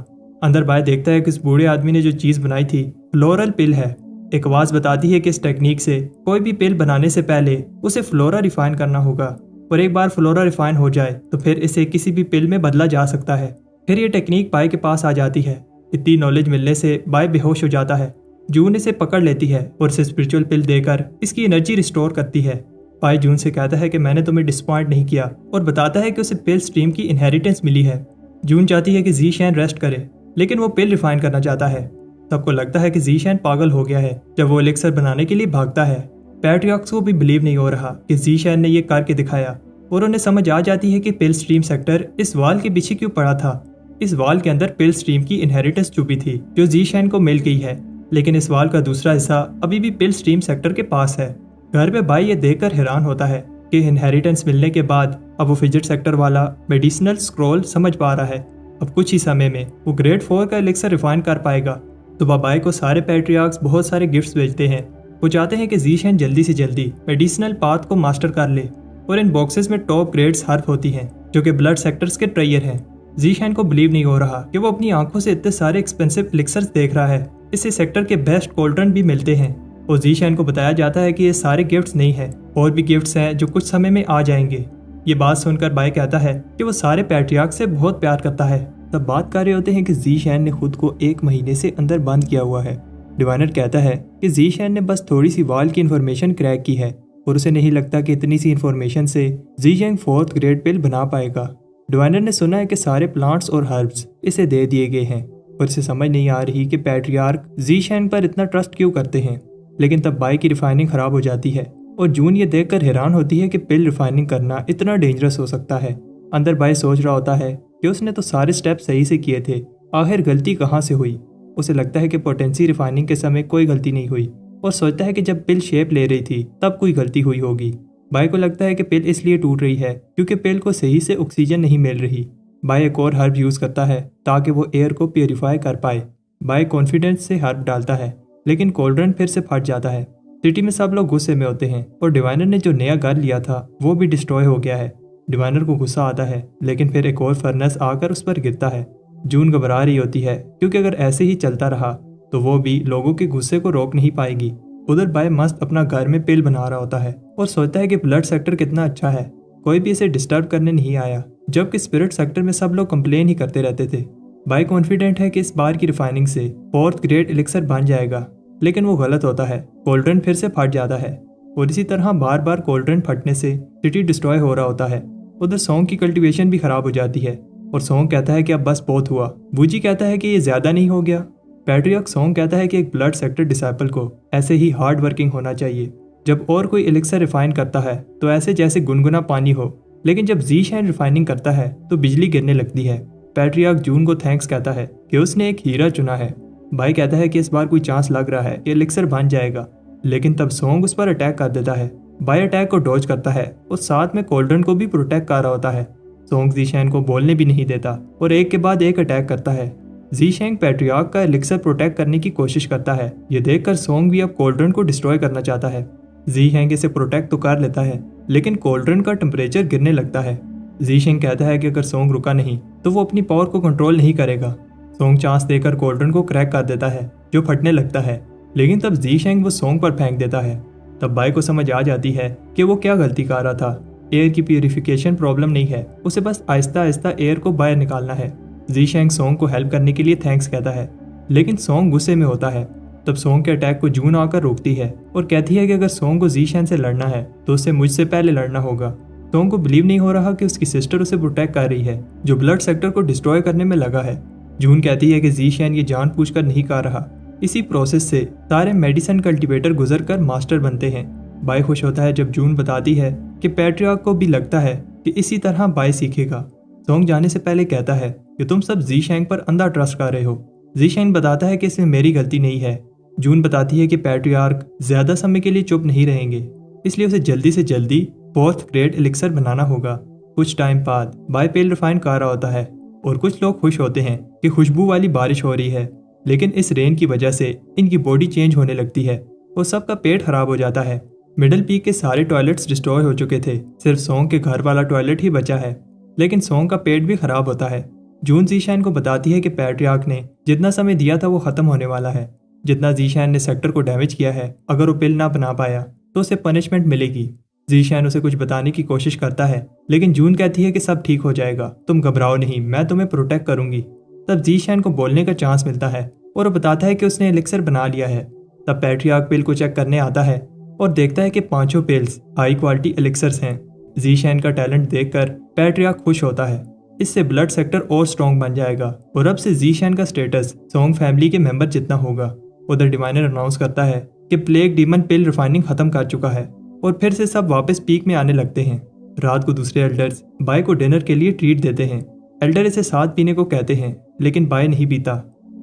अंदर बाय देखता है कि इस बूढ़े आदमी ने जो चीज बनाई थी फ्लोरल पिल है। एक आवाज बताती है कि इस टेक्निक से कोई भी पिल बनाने से पहले उसे फ्लोरा रिफाइन करना होगा और एक बार फ्लोरा रिफाइन हो जाए तो फिर इसे किसी भी पिल में बदला जा सकता है। फिर ये टेक्निक बाय के पास आ जाती है। इतनी नॉलेज मिलने से बाय बेहोश हो जाता है। जून इसे पकड़ लेती है और इसे स्पिरिचुअल पिल देकर इसकी एनर्जी रिस्टोर करती है। बाय जून से कहता है कि मैंने तुम्हें डिसपॉइंट नहीं किया और बताता है कि उसे पिल स्ट्रीम की इनहेरिटेंस मिली है। जून चाहती है कि जीशैन रेस्ट करे लेकिन वो पिल रिफाइन करना चाहता है। सबको लगता है कि जीशैन पागल हो गया है जब वो एलिक्सर बनाने के लिए भागता है। पैट्रियर्क्स को भी बिलीव नहीं हो रहा कि जीशैन ने ये करके दिखाया और उन्हें समझ आ जाती है कि पिल स्ट्रीम सेक्टर इस वाल के पीछे क्यों पड़ा था। इस वाल के अंदर पिल स्ट्रीम की इनहेरिटेंस छुपी थी जो जीशैन को मिल गई है, लेकिन इस वाल का दूसरा हिस्सा अभी भी पिल स्ट्रीम सेक्टर के पास है। घर में बाई ये देखकर हैरान होता है कि इनहेरिटेंस मिलने के बाद अब वो फिजिट सेक्टर वाला मेडिसिनल स्क्रॉल समझ पा रहा है। अब कुछ ही समय में वो ग्रेड 4 का एलिक्सर रिफाइन कर पाएगा। तो बाबाई को सारे पैट्रियार्क्स बहुत सारे गिफ्ट्स भेजते हैं। वो चाहते हैं कि जीशैन जल्दी से जल्दी मेडिसिनल पाथ को मास्टर कर ले और इन बॉक्सेस में टॉप ग्रेड्स हर्फ होती हैं जो कि ब्लड सेक्टर्स के ट्रेयर हैं। जीशैन को बिलीव नहीं हो रहा कि वो अपनी आंखों से इतने सारे एक्सपेंसिव एलिक्सर्स देख रहा है। इससे सेक्टर के बेस्ट कोल्ड्रन भी मिलते हैं और जीशैन को बताया जाता है कि ये सारे गिफ्ट्स नहीं है, और भी गिफ्ट्स हैं जो कुछ समय में आ जाएंगे। ये बात सुनकर बाय कहता है कि वो सारे पैट्रियार्क से बहुत प्यार करता है। तब बात कर रहे होते हैं कि जीशैन ने खुद को 1 महीने से अंदर बंद किया हुआ है। डिवाइनर कहता है कि जीशैन ने बस थोड़ी सी वाल की इन्फॉर्मेशन क्रैक की है और उसे नहीं लगता कि इतनी सी इन्फॉर्मेशन से जीशैन 4th ग्रेड पिल बना पाएगा। डिवाइनर ने सुना है कि सारे प्लांट्स और हर्ब्स इसे दे दिए गए हैं और इसे समझ नहीं आ रही कि पैट्रियार्क जीशैन पर इतना ट्रस्ट क्यों करते हैं। लेकिन तब बाई की रिफाइनिंग खराब हो जाती है और जून ये देखकर हैरान होती है कि पिल रिफाइनिंग करना इतना डेंजरस हो सकता है। अंदर बाई सोच रहा होता है कि उसने तो सारे स्टेप सही से किए थे, आखिर गलती कहाँ से हुई। उसे लगता है कि पोटेंसी रिफाइनिंग के समय कोई गलती नहीं हुई और सोचता है कि जब पिल शेप ले रही थी तब कोई गलती हुई होगी। बाई को लगता है कि पिल इसलिए टूट रही है क्योंकि पिल को सही से ऑक्सीजन नहीं मिल रही। बाई एक और हर्ब यूज करता है ताकि वो एयर को प्योरीफाई कर पाए। बाई कॉन्फिडेंस से हर्ब डालता है लेकिन कोल्ड्रन फिर से फट जाता है। सिटी में सब लोग गुस्से में होते हैं और डिवाइनर ने जो नया घर लिया था वो भी डिस्ट्रॉय हो गया है। डिवाइनर को गुस्सा आता है लेकिन फिर एक और फर्नेस आकर उस पर गिरता है। जून घबरा रही होती है क्योंकि अगर ऐसे ही चलता रहा तो वो भी लोगों के गुस्से को रोक नहीं पाएगी। उधर बाय मस्त अपना घर में पिल बना रहा होता है और सोचता है कि ब्लड सेक्टर कितना अच्छा है, कोई भी इसे डिस्टर्ब करने नहीं आया, जबकि स्पिरिट सेक्टर में सब लोग कंप्लेन ही करते रहते थे। बाय कॉन्फिडेंट है कि इस बार की रिफाइनिंग से 4th ग्रेड एलिक्सर बन जाएगा, लेकिन वो गलत होता है। कोल्ड्रन फिर से फट जाता है और इसी तरह बार बार कोल्ड्रन फटने से सिटी डिस्ट्रॉय हो रहा होता है। उधर सॉन्ग की कल्टीवेशन भी खराब हो जाती है और सॉन्ग कहता है कि अब बस बहुत हुआ। वूजी कहता है कि ये ज्यादा नहीं हो गया। पैट्रियर्क सॉन्ग कहता है कि एक ब्लड सेक्टर डिसाइपल को ऐसे ही हार्ड वर्किंग होना चाहिए। जब और कोई एलिक्सर रिफाइन करता है तो ऐसे जैसे गुनगुना पानी हो, लेकिन जब जीशैन रिफाइनिंग करता है तो बिजली गिरने लगती है। पैट्रियर्क जून को थैंक्स कहता है कि उसने एक हीरा चुना है। भाई कहता है कि इस बार कोई चांस लग रहा है कि एलिक्सर बन जाएगा, लेकिन तब सॉन्ग उस पर अटैक कर देता है। बाय अटैक को डॉज करता है और साथ में कोल्ड्रन को भी प्रोटेक्ट कर रहा होता है। सॉन्ग जीशैन को बोलने भी नहीं देता और एक के बाद एक अटैक करता है। जीशैंग पैट्रियार्क का एलिक्सर प्रोटेक्ट करने की कोशिश करता है। ये देखकर सॉन्ग भी अब कोल्ड्रन को डिस्ट्रॉय करना चाहता है। जीशैंग इसे प्रोटेक्ट तो कर लेता है लेकिन कोल्ड्रन का टेम्परेचर गिरने लगता है। जीशैंग कहता है कि अगर सॉन्ग रुका नहीं तो वो अपनी पावर को कंट्रोल नहीं करेगा। सॉन्ग चांस देकर कोल्ड्रन को क्रैक कर देता है जो फटने लगता है, लेकिन तब जीशैंग वो सॉन्ग पर फेंक देता है। तब बाय को समझ आ जाती है कि वो क्या गलती कर रहा था। एयर की प्यूरिफिकेशन प्रॉब्लम नहीं है, उसे बस आहिस्ता आहिस्ता एयर को बाहर निकालना है। जीशैंग सॉन्ग को हेल्प करने के लिए थैंक्स कहता है, लेकिन सॉन्ग गुस्से में होता है। तब सॉन्ग के अटैक को जून आकर रोकती है और कहती है कि अगर सॉन्ग को जीशैन से लड़ना है तो उसे मुझसे पहले लड़ना होगा। सॉन्ग को बिलीव नहीं हो रहा कि उसकी सिस्टर उसे प्रोटेक्ट कर रही है जो ब्लड सेक्टर को डिस्ट्रॉय करने में लगा है। जून कहती है कि जीशैन ये जानबूझकर नहीं कर रहा। इसी प्रोसेस से सारे मेडिसिन कल्टीवेटर गुजर कर मास्टर बनते हैं। बाय खुश होता है जब जून बताती है कि पैट्रियार्क को भी लगता है कि इसी तरह बाय सीखेगा। सोंग जाने से पहले कहता है कि तुम सब ज़ीशैंग पर अंधा ट्रस्ट कर रहे हो। ज़ीशैंग बताता है कि इसमें मेरी गलती नहीं है। जून बताती है कि पैट्रियार्क ज्यादा समय के लिए चुप नहीं रहेंगे, इसलिए उसे जल्दी से जल्दी 4th ग्रेड एलिक्सर बनाना होगा। कुछ टाइम बाद बाय पेल रिफाइन कर रहा होता है और कुछ लोग खुश होते हैं कि खुशबू वाली बारिश हो रही है, लेकिन इस रेन की वजह से इनकी बॉडी चेंज होने लगती है और सबका पेट खराब हो जाता है। मिडल पीक के सारे टॉयलेट्स डिस्ट्रॉय हो चुके थे, सिर्फ सोंग के घर वाला टॉयलेट ही बचा है, लेकिन सोंग का पेट भी खराब होता है। जून ज़ीशैन को बताती है कि पैट्रियार्क ने जितना समय दिया था वो खत्म होने वाला है। जितना ज़ीशैन ने सेक्टर को डैमेज किया है, अगर वो पिल ना बना पाया तो उसे पनिशमेंट मिलेगी। ज़ीशैन उसे कुछ बताने की कोशिश करता है, लेकिन जून कहती है कि सब ठीक हो जाएगा, तुम घबराओ नहीं, मैं तुम्हें प्रोटेक्ट करूंगी। तब ज़ीशैन को बोलने का चांस मिलता है और वो बताता है कि उसने एलिक्सर बना लिया है। तब पैट्रियार्क पिल को चेक करने आता है और देखता है कि पांचों पिल्स हाई क्वालिटी एलिक्सर्स हैं। ज़ीशैन का टैलेंट देखकर पैट्रियार्क खुश होता है, इससे ब्लड सेक्टर और स्ट्रॉन्ग बन जाएगा और अब से ज़ीशैन का स्टेटस सोंग फैमिली के मेंबर जितना होगा। उधर डिवाइनर अनाउंस करता है कि प्लेग डीमन पिल रिफाइनिंग खत्म कर चुका है और फिर से सब वापस पीक में आने लगते हैं। रात को दूसरे एल्डर्स बाय को डिनर के लिए ट्रीट देते हैं। एल्डर इसे साथ पीने को कहते हैं, लेकिन बाय नहीं पीता।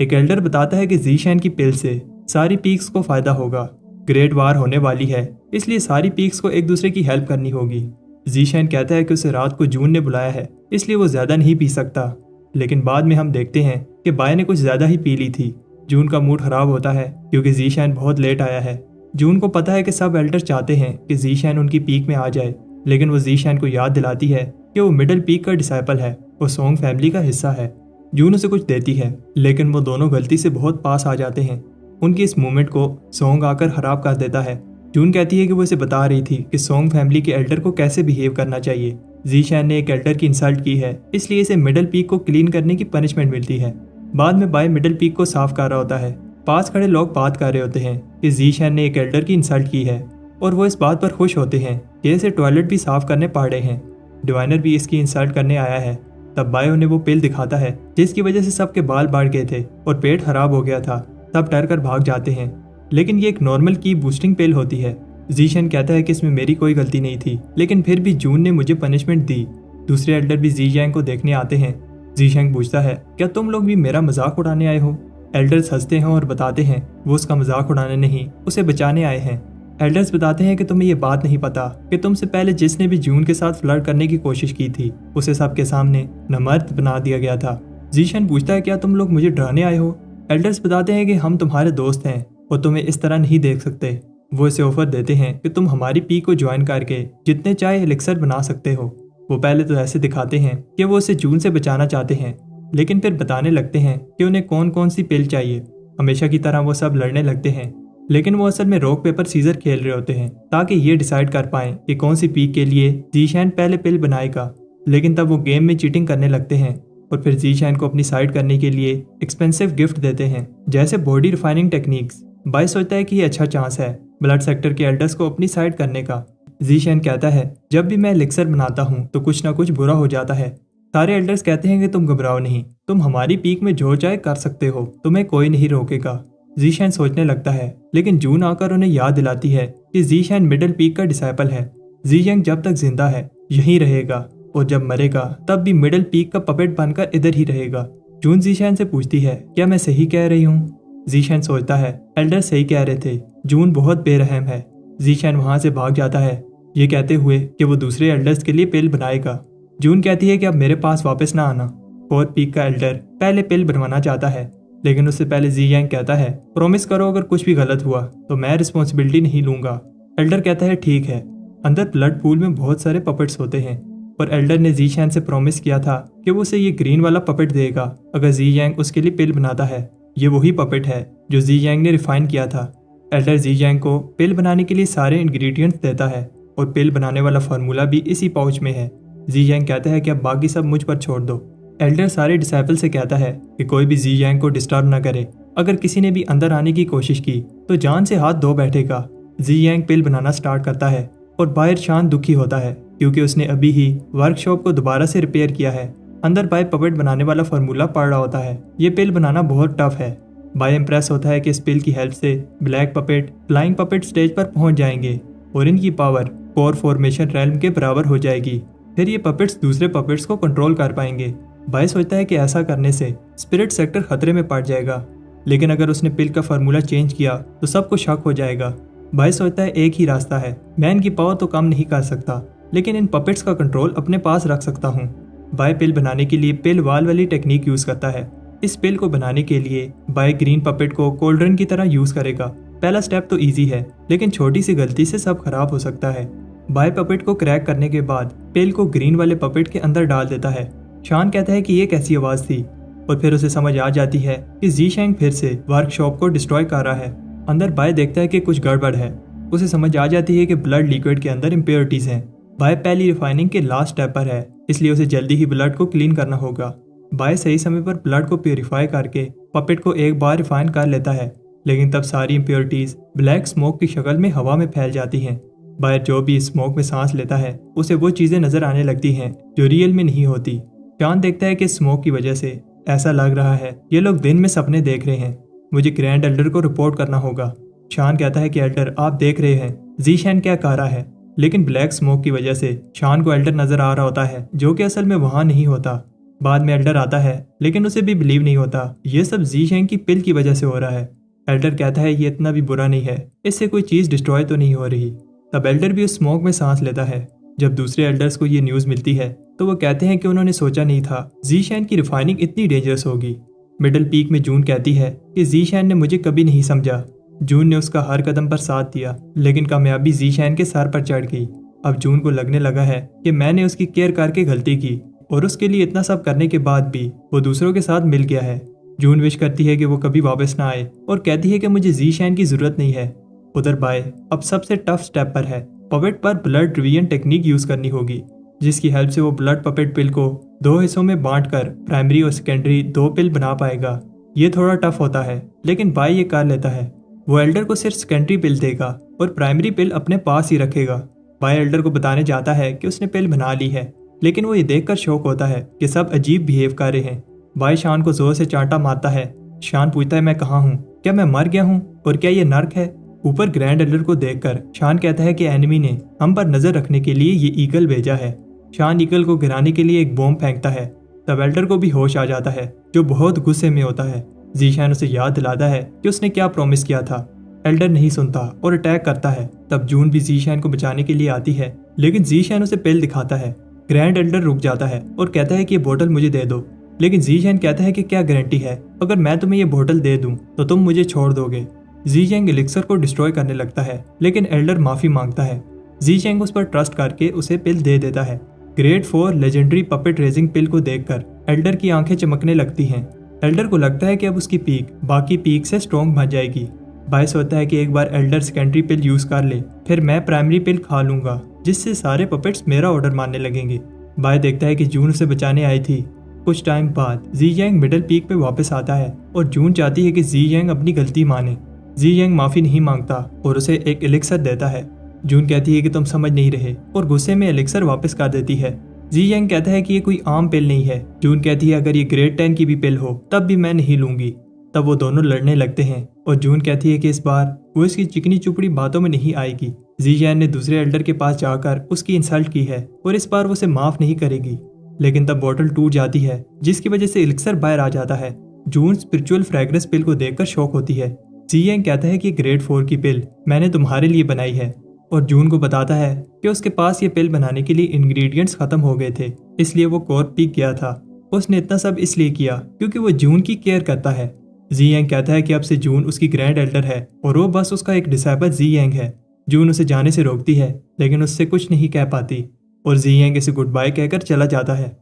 एक एल्डर बताता है कि ज़ीशैन की पिल से सारी पीक्स को फायदा होगा। ग्रेट वार होने वाली है, इसलिए सारी पीक्स को एक दूसरे की हेल्प करनी होगी। ज़ीशैन कहता है कि उसे रात को जून ने बुलाया है, इसलिए वो ज्यादा नहीं पी सकता, लेकिन बाद में हम देखते हैं कि बाय ने कुछ ज्यादा ही पी ली थी। जून का मूड खराब होता है क्योंकि ज़ीशैन बहुत लेट आया है। जून को पता है कि सब एल्डर चाहते हैं कि ज़ीशैन उनकी पीक में आ जाए, लेकिन वो ज़ीशैन को याद दिलाती है कि वो मिडिल पीक का डिसाइपल है, वो सोंग फैमिली का हिस्सा है। जून उसे कुछ देती है, लेकिन वो दोनों गलती से बहुत पास आ जाते हैं। उनकी इस मूवमेंट को सोंग आकर खराब कर देता है। जून कहती है कि वो इसे बता रही थी कि सोंग फैमिली के एल्डर को कैसे बिहेव करना चाहिए। ज़ीशैन ने एक एल्डर की इंसल्ट की है, इसलिए इसे मिडिल पीक को क्लीन करने की पनिशमेंट मिलती है। बाद में बाय मिडिल पीक को साफ कर रहा होता है। पास खड़े लोग बात कर रहे होते हैं कि ज़ीशैन ने एक एल्डर की इंसल्ट की है और वो इस बात पर खुश होते हैं कि इसे टॉयलेट भी साफ करने पड़ रहे हैं। डिवाइनर भी इसकी इंसल्ट करने आया है। तब बाय उन्हें वो पिल दिखाता है जिसकी वजह से सबके बाल बढ़ गए थे और पेट खराब हो गया था। सब डर कर भाग जाते हैं, लेकिन ये एक नॉर्मल की बूस्टिंग पिल होती है। ज़ीशैन कहता है कि इसमें मेरी कोई गलती नहीं थी, लेकिन फिर भी जून ने मुझे पनिशमेंट दी। दूसरे एल्डर भी ज़ीशैन को देखने आते हैं। ज़ीशैन पूछता है, क्या तुम लोग भी मेरा मजाक उड़ाने आए हो? एल्डर्स हंसते हैं और बताते हैं वो उसका मजाक उड़ाने नहीं, उसे बचाने आए हैं। एल्डर्स बताते हैं कि तुम्हें ये बात नहीं पता कि तुमसे पहले जिसने भी जून के साथ फ्लर्ट करने की कोशिश की थी उसे सबके सामने नमर्द बना दिया गया था। ज़ीशैन पूछता है, क्या तुम लोग मुझे डराने आए हो? एल्डर्स बताते हैं कि हम तुम्हारे दोस्त हैं और तुम्हें इस तरह नहीं देख सकते। वो इसे ऑफर देते हैं कि तुम हमारी पीक को ज्वाइन करके जितने चाहे एलिक्सर बना सकते हो। वो पहले तो ऐसे दिखाते हैं कि वो उसे जून से बचाना चाहते हैं, लेकिन फिर बताने लगते हैं कि उन्हें कौन कौन सी पिल चाहिए। हमेशा की तरह वो सब लड़ने लगते हैं, लेकिन वो असल में रॉक पेपर सीजर खेल रहे होते हैं ताकि ये डिसाइड कर पाएं कि कौन सी पीक के लिए ज़ीशैन पहले पिल बनाएगा। लेकिन तब वो गेम में चीटिंग करने लगते हैं और फिर ज़ीशैन को अपनी साइड करने के लिए एक्सपेंसिव गिफ्ट देते हैं, जैसे बॉडी रिफाइनिंग टेक्निक्स। बाय सोचता है कि ये अच्छा चांस है ब्लड सेक्टर के एल्डर्स को अपनी साइड करने का। ज़ीशैन कहता है, जब भी मैं एलिक्सर बनाता हूँ तो कुछ ना कुछ बुरा हो जाता है। सारे एल्डर्स कहते हैं कि तुम घबराओ नहीं, तुम हमारी पीक में जो चाहे कर सकते हो, तुम्हें कोई नहीं रोकेगा। ज़ीशैन सोचने लगता है, लेकिन जून आकर उन्हें याद दिलाती है कि ज़ीशैन मिडिल पीक का डिसाइपल है। ज़ीशैन जब तक जिंदा है यहीं रहेगा और जब मरेगा तब भी मिडिल पीक का पपेट बनकर इधर ही रहेगा। जून ज़ीशैन से पूछती है, क्या मैं सही कह रही हूँ? ज़ीशैन सोचता है, एल्डर सही कह रहे थे, जून बहुत बेरहम है। ज़ीशैन वहां से भाग जाता है, ये कहते हुए कि वो दूसरे एल्डर्स के लिए पिल बनाएगा। जून कहती है कि अब मेरे पास वापस ना आना। 4th पीक का एल्डर पहले पिल बनवाना चाहता है, लेकिन उससे पहले ज़ीशैन कहता है, प्रॉमिस करो अगर कुछ भी गलत हुआ तो मैं रिस्पॉन्सिबिलिटी नहीं लूंगा। एल्डर कहता है, ठीक है। अंदर ब्लड पूल में बहुत सारे पपेट्स होते हैं और एल्डर ने ज़ीशैन से प्रॉमिस किया था कि वो उसे ये ग्रीन वाला पपेट देगा अगर ज़ीशैन उसके लिए पिल बनाता है। ये वही पपेट है जो ज़ीशैन ने रिफाइन किया था। एल्डर ज़ीशैन को पिल बनाने के लिए सारे इंग्रेडिएंट्स देता है और पिल बनाने वाला फार्मूला भी इसी पाउच में है। ज़ीशैन कहता है कि अब बाकी सब मुझ पर छोड़ दो। एल्डर सारे डिसाइपल से कहता है कि कोई भी ज़ीशैन को डिस्टर्ब न करे। अगर किसी ने भी अंदर आने की कोशिश की तो जान से हाथ धो बैठेगा। ज़ीशैन पिल बनाना स्टार्ट करता है और बाहर शान दुखी होता है क्योंकि उसने अभी ही वर्कशॉप को दोबारा से रिपेयर किया है। अंदर बाय पपेट बनाने वाला फार्मूला पढ़ रहा होता है। ये पिल बनाना बहुत टफ है। बाय इम्प्रेस होता है कि इस पिल की हेल्प से black puppet flying puppet stage पर पहुंच जाएंगे। और इनकी पावर कोर फॉर्मेशन रेल्म के बराबर हो जाएगी। फिर ये पपेट्स दूसरे पपेट्स को कंट्रोल कर पाएंगे। बाय सोचता है कि ऐसा करने से स्पिरिट सेक्टर खतरे में पड़ जाएगा, लेकिन अगर उसने पिल का फार्मूला चेंज किया तो सबको शक हो जाएगा। बाय सोचता है एक ही रास्ता है, मैं इनकी पावर तो कम नहीं कर सकता, लेकिन इन पपेट्स का कंट्रोल अपने पास रख सकता हूँ। बाय पिल बनाने के लिए पिल वाल वाली टेक्निक यूज करता है। इस पिल को बनाने के लिए बाय ग्रीन पपेट को कोल्ड्रन की तरह यूज करेगा। पहला स्टेप तो इजी है, लेकिन छोटी सी गलती से सब खराब हो सकता है। बाय पपेट को क्रैक करने के बाद पिल को ग्रीन वाले पपेट के अंदर डाल देता है। शान कहता है कि ये कैसी आवाज थी, और फिर उसे समझ आ जाती है कि ज़ीशेंग फिर से वर्कशॉप को डिस्ट्रॉय कर रहा है। अंदर बाय देखता है कि कुछ गड़बड़ है। उसे समझ आ जाती है कि ब्लड लिक्विड के अंदर इम्प्योरिटीज हैं। बाय पहली रिफाइनिंग के लास्ट स्टेप पर है, इसलिए उसे जल्दी ही ब्लड को क्लीन करना होगा। बाय सही समय पर ब्लड को प्योरीफाई करके पपेट को एक बार रिफाइन कर लेता है, लेकिन तब सारी इम्प्योरिटीज ब्लैक स्मोक की शक्ल में हवा में फैल जाती हैं। बाय जो भी स्मोक में सांस लेता है उसे वो चीजें नजर आने लगती हैं जो रियल में नहीं होती। शान देखता है कि स्मोक की वजह से ऐसा लग रहा है ये लोग दिन में सपने देख रहे हैं। मुझे ग्रैंड एल्डर को रिपोर्ट करना होगा। शान कहता है कि एल्डर आप देख रहे हैं ज़ीशेंग क्या कह रहा है, लेकिन ब्लैक स्मोक की वजह से शान को एल्डर नजर आ रहा होता है जो कि असल में वहां नहीं होता। बाद में एल्डर आता है, लेकिन उसे भी बिलीव नहीं होता ये सब ज़ीशेंग की पिल की वजह से हो रहा है। एल्डर कहता है ये इतना भी बुरा नहीं है, इससे कोई चीज डिस्ट्रॉय तो नहीं हो रही। तब एल्डर भी उस स्मोक में सांस लेता है। जब दूसरे एल्डर्स को ये न्यूज मिलती है तो वो कहते हैं कि उन्होंने सोचा नहीं था ज़ीशेंग की रिफाइनिंग इतनी डेंजरस होगी। मिडल पीक में जून कहती है कि ज़ीशेंग ने मुझे कभी नहीं समझा। जून ने उसका हर कदम पर साथ दिया, लेकिन कामयाबी ज़ीशेंग के सर पर चढ़ गई। अब जून को लगने लगा है कि मैंने उसकी केयर करके गलती की, और उसके लिए इतना सब करने के बाद भी वो दूसरों के साथ मिल गया है। जून विश करती है कि वो कभी वापस ना आए और कहती है कि मुझे ज़ीशेंग की जरूरत नहीं है। उधर बाय अब सबसे टफ स्टेप पर है। पपेट पर ब्लड रिवीजन टेक्निक यूज करनी होगी, जिसकी हेल्प से वो ब्लड पपेट पिल को 2 हिस्सों में बांटकर प्राइमरी और सेकेंडरी 2 पिल बना पाएगा। ये थोड़ा टफ होता है, लेकिन बाय ये कर लेता है। वो एल्डर को सिर्फ सेकेंडरी पिल देगा और प्राइमरी पिल अपने पास ही रखेगा। बाय एल्डर को बताने जाता है कि उसने पिल बना ली है, लेकिन वो ये देखकर शौक होता है कि सब अजीब बिहेव कर रहे हैं। बाय शान को जोर से चांटा मारता है। शान पूछता है मैं कहाँ हूँ, क्या मैं मर गया हूँ, और क्या ये नर्क है। ऊपर ग्रैंड एल्डर को देखकर शान कहता है कि एनिमी ने हम पर नजर रखने के लिए ये ईगल भेजा है। शान ईगल को गिराने के लिए एक बॉम्ब फेंकता है। तब एल्डर को भी होश आ जाता है, जो बहुत गुस्से में होता है। ज़ीशेंग उसे याद दिलाता है कि उसने क्या प्रॉमिस किया था। एल्डर नहीं सुनता और अटैक करता है। तब जून भी ज़ीशेंग को बचाने के लिए आती है, लेकिन ज़ीशेंग उसे पिल दिखाता है। ग्रैंड एल्डर रुक जाता है और कहता है कि ये बोतल मुझे दे दो, लेकिन ज़ीशेंग कहता है कि क्या गारंटी है अगर मैं तुम्हें ये बोतल दे दूं तो तुम मुझे छोड़ दोगे। ज़ीशेंग एलिक्सर को डिस्ट्रॉय करने लगता है, लेकिन एल्डर माफी मांगता है। ज़ीशेंग उस पर ट्रस्ट करके उसे पिल दे देता है। ग्रेड 4 लेजेंडरी पपेट रेजिंग पिल को देखकर एल्डर की आंखें चमकने लगती हैं। एल्डर को लगता है कि अब उसकी पीक बाकी पीक से स्ट्रॉन्ग बन जाएगी। बाय सोचता है कि एक बार एल्डर सेकेंडरी पिल यूज कर ले, फिर मैं प्राइमरी पिल खा लूंगा, जिससे सारे पपेट्स मेरा ऑर्डर मानने लगेंगे। बाय देखता है कि जून उसे बचाने आई थी। कुछ टाइम बाद ज़ीशेंग मिडिल पीक पे वापस आता है और जून चाहती है कि ज़ीशेंग अपनी गलती माने। ज़ीशेंग माफी नहीं मांगता और उसे एक एलिक्सर देता है। जून कहती है कि तुम समझ नहीं रहे और गुस्से में एलिक्सर वापस कर देती है। ज़ीशेंग कहता है कि ये कोई आम पिल नहीं है। जून कहती है अगर ये ग्रेड 10 की भी पिल हो तब भी मैं नहीं लूंगी। तब वो दोनों लड़ने लगते हैं और जून कहती है कि इस बार वो इसकी चिकनी चुपड़ी बातों में नहीं आएगी। ज़ीशेंग ने दूसरे एल्डर के पास जाकर उसकी इंसल्ट की है और इस बार वो उसे माफ नहीं करेगी। लेकिन तब बोतल टूट जाती है, जिसकी वजह से एलिक्सर बाहर आ जाता है। जून स्पिरिचुअल फ्रेग्रेंस पिल को देखकर शॉक होती है। ज़ीशेंग कहता है कि ग्रेड 4 की पिल मैंने तुम्हारे लिए बनाई है, और जून को बताता है कि उसके पास ये पिल बनाने के लिए इंग्रेडिएंट्स खत्म हो गए थे, इसलिए वो कोर पीक गया था। उसने इतना सब इसलिए किया क्योंकि वो जून की केयर करता है। ज़ीशेंग कहता है कि अब से जून उसकी ग्रैंड एल्डर है और वो बस उसका एक डिसाइपल ज़ीशेंग है। जून उसे जाने से रोकती है, लेकिन उससे कुछ नहीं कह पाती और ज़ीशेंग इसे गुड बाय कहकर चला जाता है।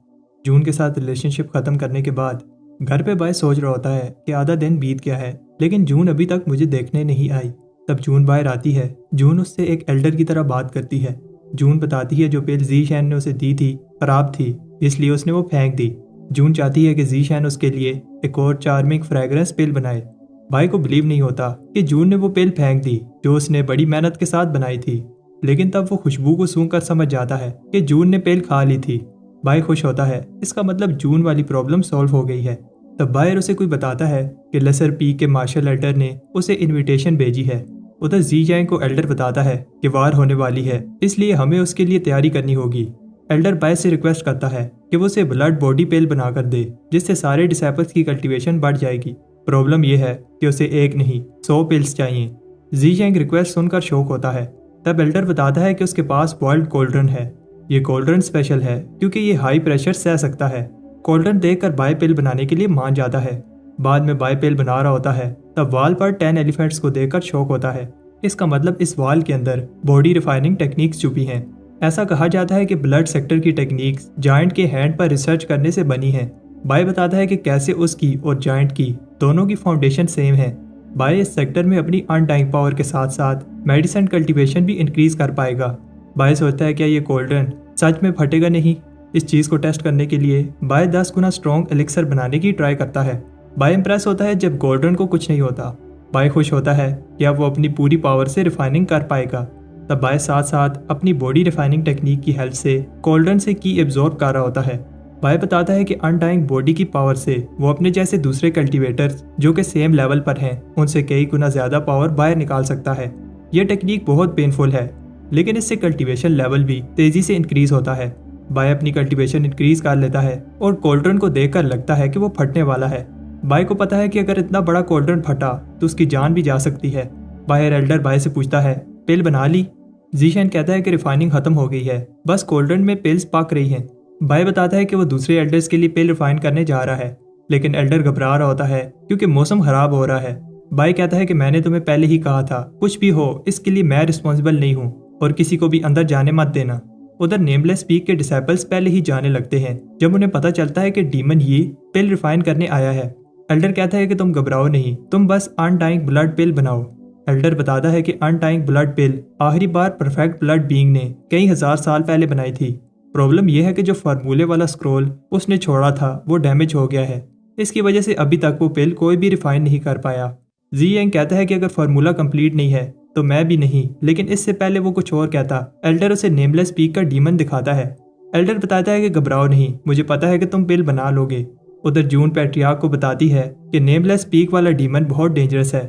जून के साथ रिलेशनशिप खत्म करने के बाद घर पे बाय सोच रहा होता है कि आधा दिन बीत गया है, लेकिन जून अभी तक मुझे देखने नहीं आई। तब जून बाहर आती है। जून उससे एक एल्डर की तरह बात करती है। जून बताती है जो पिल ज़ीशेंग ने उसे दी थी खराब थी, इसलिए उसने वो फेंक दी। जून चाहती है कि ज़ीशेंग उसके लिए एक और चार्मिंग फ्रेग्रेंस पिल बनाए। बाय को बिलीव नहीं होता कि जून ने वो पिल फेंक दी जो उसने बड़ी मेहनत के साथ बनाई थी, लेकिन तब वो खुशबू को सूंघकर समझ जाता है कि जून ने पिल खा ली थी। बाय खुश होता है, इसका मतलब जून वाली प्रॉब्लम सॉल्व हो गई है। तब बायर उसे कोई बताता है कि लेसर पी के मार्शल एल्डर ने उसे इनविटेशन भेजी है। उधर जी जैंग को एल्डर बताता है कि वार होने वाली है, इसलिए हमें उसके लिए तैयारी करनी होगी। एल्डर बाय से रिक्वेस्ट करता है कि वो उसे ब्लड बॉडी पेल बनाकर दे, जिससे सारे डिसेबल्स की कल्टीवेशन बढ़ जाएगी। प्रॉब्लम यह है कि उसे एक नहीं 100 पिल्स चाहिए। जी जैंग रिक्वेस्ट सुनकर शौक होता है। तब एल्डर बताता है कि उसके पास बॉइल्ड कोल्ड्रन है। ये कोल्ड्रन स्पेशल है क्योंकि ये हाई प्रेशर सह सकता है। कोल्ड्रन देखकर बाय पेल बनाने के लिए मान जाता है। बाद में बाय पेल बना रहा होता है, तब वाल पर 10 एलिफेंट्स को देखकर शौक होता है। इसका मतलब इस वाल के अंदर बॉडी रिफाइनिंग टेक्निक्स छुपी हैं। ऐसा कहा जाता है कि ब्लड सेक्टर की टेक्निक्स जायंट के हैंड पर रिसर्च करने से बनी है। बाय बताता है कि कैसे उसकी और जायंट की दोनों की फाउंडेशन सेम है। बाय इस सेक्टर में अपनी अनडाइंग पावर के साथ साथ मेडिसिन कल्टीवेशन भी इंक्रीज कर पाएगा। बाय सोचता है क्या ये कोल्ड्रन सच में फटेगा नहीं। इस चीज को टेस्ट करने के लिए बाय 10 गुना स्ट्रॉन्ग एलिक्सर बनाने की ट्राई करता है। बाय इंप्रेस होता है जब कोल्ड्रन को कुछ नहीं होता। बाय खुश होता है कि अब वो अपनी पूरी पावर से रिफाइनिंग कर पाएगा। तब बाय साथ साथ अपनी बॉडी रिफाइनिंग टेक्निक की हेल्प से कोल्ड्रन से की एब्जॉर्ब कर रहा होता है। बाय बताता है कि अनडाइंग बॉडी की पावर से वो अपने जैसे दूसरे कल्टीवेटर्स जो कि सेम लेवल पर हैं उनसे कई गुना ज्यादा पावर बाहर निकाल सकता है। यह टेक्निक बहुत पेनफुल है, लेकिन इससे कल्टीवेशन लेवल भी तेजी से इंक्रीज होता है। बाय अपनी कल्टीवेशन इंक्रीज कर लेता है और कोल्ड्रन को देखकर लगता है कि वो फटने वाला है। बाय को पता है कि अगर इतना बड़ा कोल्ड्रन फटा तो उसकी जान भी जा सकती है। बायर एल्डर बाय से पूछता है, पिल बना ली? जीशैन कहता है कि रिफाइनिंग खत्म हो गई है, बस कोल्ड्रन में पिल्स पक रही हैं। बाय बताता है कि वो दूसरे एल्डर्स के लिए पिल रिफाइन करने जा रहा है, लेकिन एल्डर घबरा रहा होता है क्योंकि मौसम खराब हो रहा है। बाय कहता है कि मैंने तुम्हें पहले ही कहा था, कुछ भी हो इसके लिए मैं रिस्पॉन्सिबल नहीं हूँ और किसी को भी अंदर जाने मत देना। उधर नेमलेस पीक के डिसेबल्स पहले ही जाने लगते हैं जब उन्हें पता चलता है कि डीमन ही पिल रिफाइन करने आया है। एल्डर कहता है कि तुम घबराओ नहीं, तुम बस अनडाइंग ब्लड पिल बनाओ। एल्डर बताता है कि अनडाइंग ब्लड पिल आखिरी बार परफेक्ट ब्लड बीइंग ने कई हजार साल पहले बनाई थी। प्रॉब्लम यह है कि जो फार्मूले वाला स्क्रोल उसने छोड़ा था वो डैमेज हो गया है। इसकी वजह से अभी तक वो पिल कोई भी रिफाइन नहीं कर पाया। जी एंग कहता है कि अगर फार्मूला कंप्लीट नहीं है तो मैं भी नहीं, लेकिन इससे पहले वो कुछ और कहता। एल्डर उसे नेमलेस पीक का डीमन दिखाता है। एल्डर बताता है कि घबराओ नहीं, मुझे पता है कि तुम पिल बना लोगे। उधर जून पैट्रियार्क को बताती है कि नेमलेस पीक वाला डीमन बहुत डेंजरस है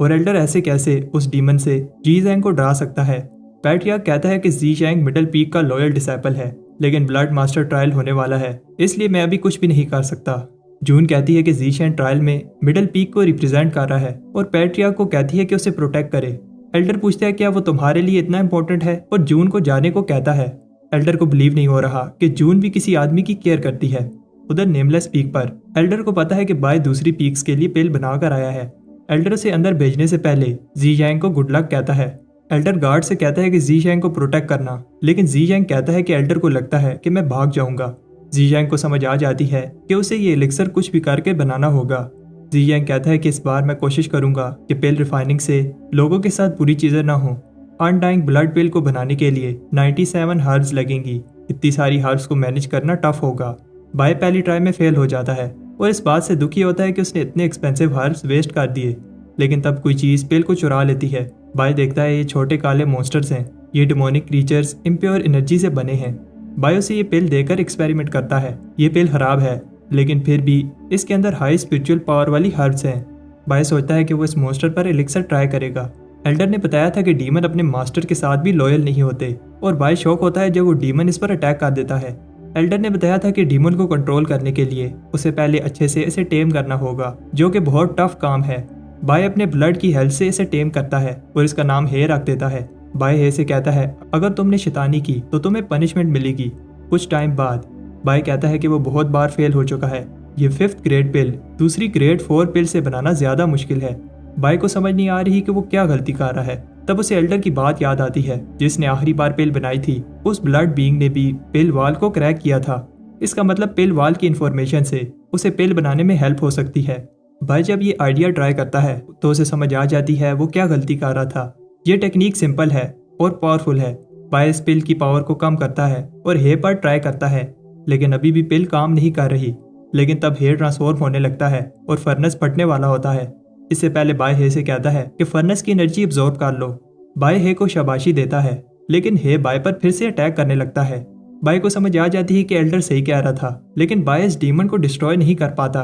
और एल्डर ऐसे कैसे उस डीमन से जी जैंग को डरा सकता है। पैट्रियार्क कहता है कि जी जैंग मिडल पीक का लॉयल डिसेबल है, लेकिन ब्लड मास्टर ट्रायल होने वाला है, इसलिए मैं अभी कुछ भी नहीं कर सकता। जून कहती है कि जी जैंग ट्रायल में मिडल पीक को रिप्रेजेंट कर रहा है और पैट्रियार्क को कहती है कि उसे प्रोटेक्ट करे। एल्डर पूछता है क्या वो तुम्हारे लिए इतना इंपॉर्टेंट है और जून को जाने को कहता है। एल्डर को बिलीव नहीं हो रहा कि जून भी किसी आदमी की केयर करती है। उधर नेमलेस पीक पर एल्डर को पता है कि बाय दूसरी पीक्स के लिए पिल बनाकर आया है। एल्डर उसे अंदर भेजने से पहले जी जैंग को गुड लक कहता है। एल्डर गार्ड से कहता है कि जी जैंग को प्रोटेक्ट करना, लेकिन जी जैंग कहता है कि एल्डर को लगता है कि मैं भाग जाऊंगा। जी जैंग को समझ आ जाती है कि उसे ये एलिक्सर कुछ भी करके बनाना होगा। जी जैंग कहता है कि इस बार मैं कोशिश करूंगा कि पिल रिफाइनिंग से लोगों के साथ बुरी चीजें ना हो। अनडाइंग ब्लड पिल को बनाने के लिए 97 हर्ब्स लगेंगी। इतनी सारी हर्ब्स को मैनेज करना टफ होगा। बाय पहली ट्राई में फेल हो जाता है और इस बात से दुखी होता है कि उसने इतने एक्सपेंसिव हर्ब्स वेस्ट कर दिए। लेकिन तब कोई चीज पिल को चुरा लेती है। बाय देखता है ये छोटे काले मॉन्स्टर्स हैं, ये डिमोनिक क्रीचर्स इम्प्योर एनर्जी से बने हैं। बाय उसे ये पिल देकर एक्सपेरिमेंट करता है। ये पिल खराब है, लेकिन फिर भी इसके अंदर हाई स्पिरिचुअल पावर वाली हर्ब्स हैं। बाय सोचता है कि वो इस मॉन्स्टर पर एलिक्सर ट्राई करेगा। एल्डर ने बताया था कि डीमन अपने मास्टर के साथ भी लॉयल नहीं होते और बाय शॉक होता है जब वो डीमन इस पर अटैक कर देता है। एल्डर ने बताया था कि डीमन को कंट्रोल करने के लिए उसे पहले अच्छे से इसे टेम करना होगा, जो कि बहुत टफ काम है। बाय अपने ब्लड की हेल्प से इसे टेम करता है और इसका नाम हे रख देता है। बाय हे से कहता है अगर तुमने शैतानी की तो तुम्हें पनिशमेंट मिलेगी। कुछ टाइम बाद बाय कहता है कि वो बहुत बार फेल हो चुका है। ये 5th ग्रेड पिल दूसरी ग्रेड 4 पिल से बनाना ज्यादा मुश्किल है। बाय को समझ नहीं आ रही कि वो क्या गलती कर रहा है। तब उसे एल्डर की बात याद आती है जिसने आखिरी बार पिल बनाई थी। उस ब्लड बीइंग ने भी पिल वाल को क्रैक किया था। इसका मतलब पिल वाल की इंफॉर्मेशन से उसे पिल बनाने में हेल्प हो सकती है। बाय जब ये आइडिया ट्राई करता है तो उसे समझ आ जाती है वो क्या गलती कर रहा था। ये टेक्निक सिंपल है और पावरफुल है। बाय इस पिल की पावर को कम करता है और हे पर ट्राई करता है, लेकिन अभी भी पिल काम नहीं कर रही। लेकिन तब हे ट्रांसफॉर्म होने लगता है और फर्नेस फटने वाला होता है। इससे पहले बाय हे से कहता है कि फर्नेस की एनर्जी एब्जॉर्ब कर लो। बाय हे को शाबाशी देता है, लेकिन हे बाय पर फिर से अटैक करने लगता है। बाय को समझ आ जाती है कि एल्डर सही कह रहा था, लेकिन बाय इस डीमन को डिस्ट्रॉय नहीं कर पाता।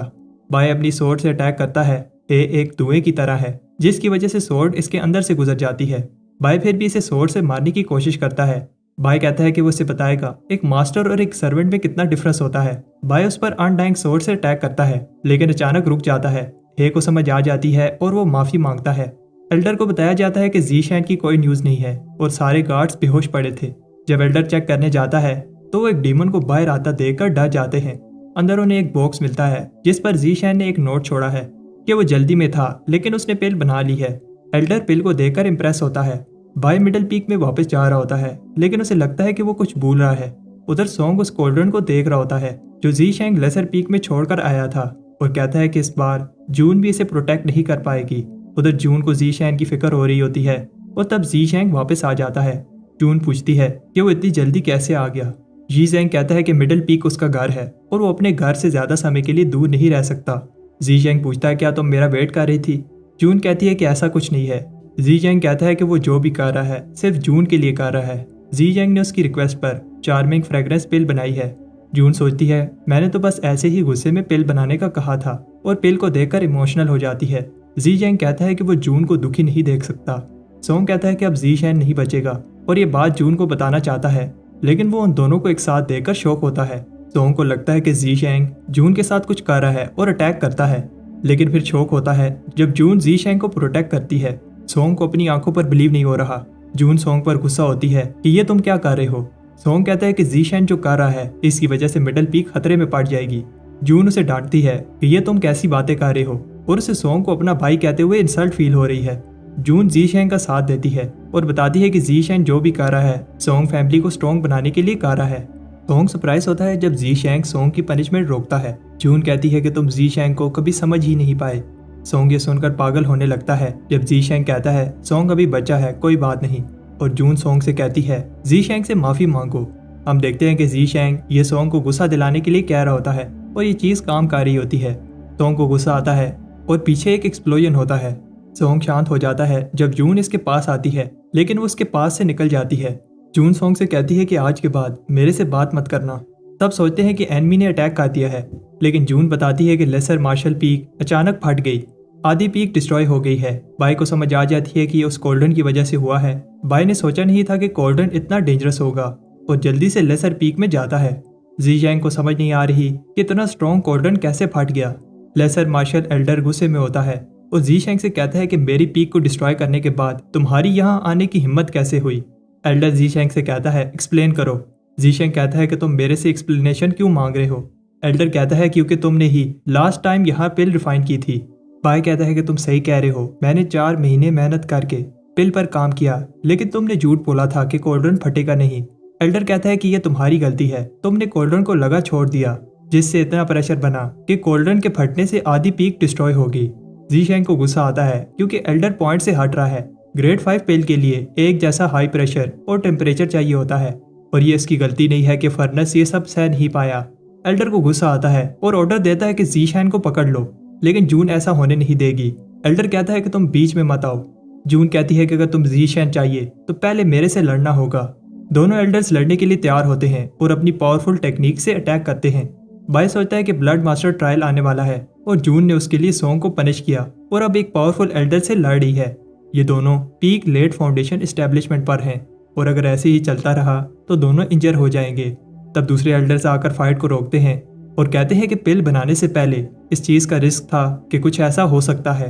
बाय अपनी स्वॉर्ड से अटैक करता है, हे एक धुएं की तरह है जिसकी वजह से सोर्ड इसके अंदर से गुजर जाती है। बाय फिर भी इसे सोर्ड से मारने की कोशिश करता है। बाय कहता है कि वो इसे बताएगा एक मास्टर और एक सर्वेंट में कितना डिफरेंस होता है। बाय उस पर अनडाइंग सोर्ड से अटैक करता है लेकिन अचानक रुक जाता है। हे को समझ आ जाती है और वो माफी मांगता है। एल्डर को बताया जाता है कि ज़ीशैन की कोई न्यूज नहीं है और सारे गार्ड्स बेहोश पड़े थे। जब एल्डर चेक करने जाता है तो वो एक डीमन को बाहर आता देखकर डर जाते हैं। अंदर उन्हें एक बॉक्स मिलता है जिस पर ज़ीशैन ने एक नोट छोड़ा है कि वो जल्दी में था लेकिन उसने पिल बना ली है। एल्डर पिल को देखकर इम्प्रेस होता है। बाय मिडल पीक में वापस जा रहा होता है लेकिन उसे लगता है कि वो कुछ भूल रहा है। उधर सोंग उस कोल्ड्रन को देख रहा होता है जो ज़ीशैन लेसर पीक में छोड़कर आया था और कहता है कि इस बार जून भी इसे प्रोटेक्ट नहीं कर पाएगी। उधर जून को ज़ीशैन की फिक्र हो रही होती है और तब ज़ीशैन वापस आ जाता है। जून पूछती है कि वो इतनी जल्दी कैसे आ गया। ज़ीशैन कहता है कि मिडल पीक उसका घर है और वो अपने घर से ज्यादा समय के लिए दूर नहीं रह सकता। ज़ीशैन पूछता है क्या तुम मेरा वेट कर रही थी। जून कहती है कि ऐसा कुछ नहीं है। ज़ीशैन कहता है कि वो जो भी कर रहा है सिर्फ जून के लिए कर रहा है। ज़ीशैन ने उसकी रिक्वेस्ट पर चार्मिंग फ्रेग्रेंस पिल बनाई है। जून सोचती है मैंने तो बस ऐसे ही गुस्से में पिल बनाने का कहा था और पिल को देखकर इमोशनल हो जाती है। ज़ीशैन कहता है कि वो जून को दुखी नहीं देख सकता। सोंग कहता है कि अब ज़ीशैन नहीं बचेगा और ये बात जून को बताना चाहता है लेकिन वो उन दोनों को एक साथ देखकर शौक होता है। सोंग को लगता है कि ज़ीशैन जून के साथ कुछ कर रहा है और अटैक करता है लेकिन फिर शौक होता है जब जून ज़ीशैन को प्रोटेक्ट करती है। सोंग को अपनी आंखों पर बिलीव नहीं हो रहा। जून सोंग पर गुस्सा होती है कि ये तुम क्या कर रहे हो। सोंग कहता है कि ज़ीशैन जो कर रहा है इसकी वजह से मिडल पीक खतरे में पड़ जाएगी। जून उसे डांटती है कि ये तुम कैसी बातें कर रहे हो और उसे सोंग को अपना भाई कहते हुए इंसल्ट फील हो रही है। जून ज़ीशैन का साथ देती है और बताती है कि ज़ीशैन जो भी कर रहा है सोंग फैमिली को स्ट्रॉन्ग बनाने के लिए कर रहा है। सोंग सरप्राइज होता है जब ज़ीशैन सोंग की पनिशमेंट रोकता है। जून कहती है कि तुम ज़ीशैन को कभी समझ ही नहीं पाए। सोंग ये सुनकर पागल होने लगता है जब ज़ीशैन कहता है सोंग अभी बच्चा है कोई बात नहीं और जून सोंग से कहती है ज़ीशैन से माफी मांगो। हम देखते हैं कि ज़ीशैन ये सोंग को गुस्सा दिलाने के लिए कह रहा होता है और ये चीज काम कर रही होती है। सोंग को गुस्सा आता है और पीछे एक एक्सप्लोजन होता है। सोंग शांत हो जाता है जब जून इसके पास आती है लेकिन वो उसके पास से निकल जाती है। जून सोंग से कहती है कि आज के बाद मेरे से बात मत करना। तब सोचते हैं कि एनमी ने अटैक कर दिया है लेकिन जून बताती है कि लेसर मार्शल पीक अचानक फट गई, आधी पीक डिस्ट्रॉय हो गई है। बाय को समझ आ जाती है कि ये उस कोल्डन की वजह से हुआ है। बाय ने सोचा नहीं था कि कोल्डन इतना डेंजरस होगा और जल्दी से लेसर पीक में जाता है। ज़ीशैन को समझ नहीं आ रही कि इतना स्ट्रॉन्ग कोल्डन कैसे फट गया। लेसर मार्शल एल्डर गुस्से में होता है और ज़ीशैन से कहता है कि मेरी पीक को डिस्ट्रॉय करने के बाद तुम्हारी यहाँ आने की हिम्मत कैसे हुई। एल्डर ज़ीशैन से कहता है एक्सप्लेन करो। ज़ीशैन कहता है कि तुम मेरे से एक्सप्लेनेशन क्यों मांग रहे हो। एल्डर कहता है क्योंकि तुमने ही लास्ट टाइम यहाँ पिल रिफाइन की थी। बाय कहता है कि तुम सही कह रहे हो, मैंने 4 महीने मेहनत करके पिल पर काम किया लेकिन तुमने झूठ बोला था कि कोल्डन फटेगा नहीं। एल्डर कहता है कि यह तुम्हारी गलती है, तुमने कोल्डन को लगा छोड़ दिया जिससे इतना प्रेशर बना कि कोल्डन के फटने से आधी पीक डिस्ट्रॉय होगी। ज़ीशैन को गुस्सा आता है क्योंकि एल्डर पॉइंट से हट रहा है। ग्रेड 5 पिल के लिए एक जैसा हाई प्रेशर और टेम्परेचर चाहिए होता है और ये इसकी गलती नहीं है कि फर्नेस ये सब सह नहीं पाया। एल्डर को गुस्सा आता है और ऑर्डर देता है कि ज़ीशैन को पकड़ लो लेकिन जून ऐसा होने नहीं देगी। एल्डर कहता है कि तुम बीच में मत आओ। जून कहती है कि अगर तुम ज़ीशैन चाहिए तो पहले मेरे से लड़ना होगा। दोनों एल्डर्स लड़ने के लिए तैयार होते हैं और अपनी पावरफुल टेक्निक से अटैक करते हैं। बाय सोचता है कि ब्लड मास्टर ट्रायल आने वाला है और जून ने उसके लिए सोंग को पनिश किया और अब एक पावरफुल एल्डर से लड़ रही है। ये दोनों पीक लेट फाउंडेशन एस्टेब्लिशमेंट पर हैं और अगर ऐसे ही चलता रहा तो दोनों इंजर हो जाएंगे। तब दूसरे एल्डर्स आकर फाइट को रोकते हैं और कहते हैं कि पिल बनाने से पहले इस चीज का रिस्क था कि कुछ ऐसा हो सकता है।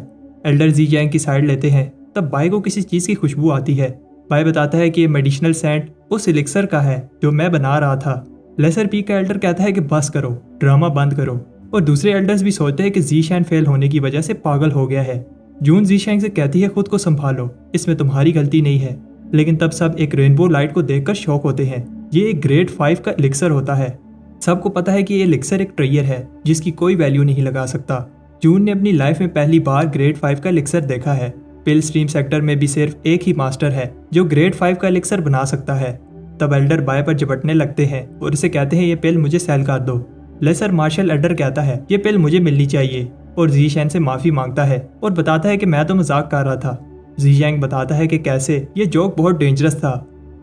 एल्डर ज़ीशैन की साइड लेते हैं। तब बाय को किसी चीज की खुशबू आती है। बाय बताता है कि ये मेडिसिनल सेंट उस एलिक्सर का है जो मैं बना रहा था। लेसर पीक का एल्डर कहता है कि बस करो, ड्रामा बंद करो और दूसरे एल्डर्स भी सोचते हैं कि ज़ीशैन फेल होने की वजह से पागल हो गया है। जून ज़ीशैन से कहती है खुद को संभालो, इसमें तुम्हारी गलती नहीं है। लेकिन तब सब एक रेनबो लाइट को देखकर शॉक होते हैं। ये एक ग्रेड 5 का एलिक्सर होता है। सबको पता है कि ये एलिक्सर एक ट्रेयर है जिसकी कोई वैल्यू नहीं लगा सकता। जून ने अपनी लाइफ में पहली बार ग्रेड 5 का एलिक्सर देखा है। पिल स्ट्रीम सेक्टर में भी सिर्फ एक ही मास्टर है जो ग्रेड 5 का एलिक्सर बना सकता है। तब एल्डर बाय पर झपटने लगते हैं और इसे कहते हैं ये पिल मुझे सेल कर दो। लेसर मार्शल एल्डर कहता है ये पिल मुझे मिलनी चाहिए और ज़ीशैन से माफी मांगता है और बताता है कि मैं तो मजाक कर रहा था। ज़ीशैन बताता है कि कैसे ये जोक बहुत डेंजरस था।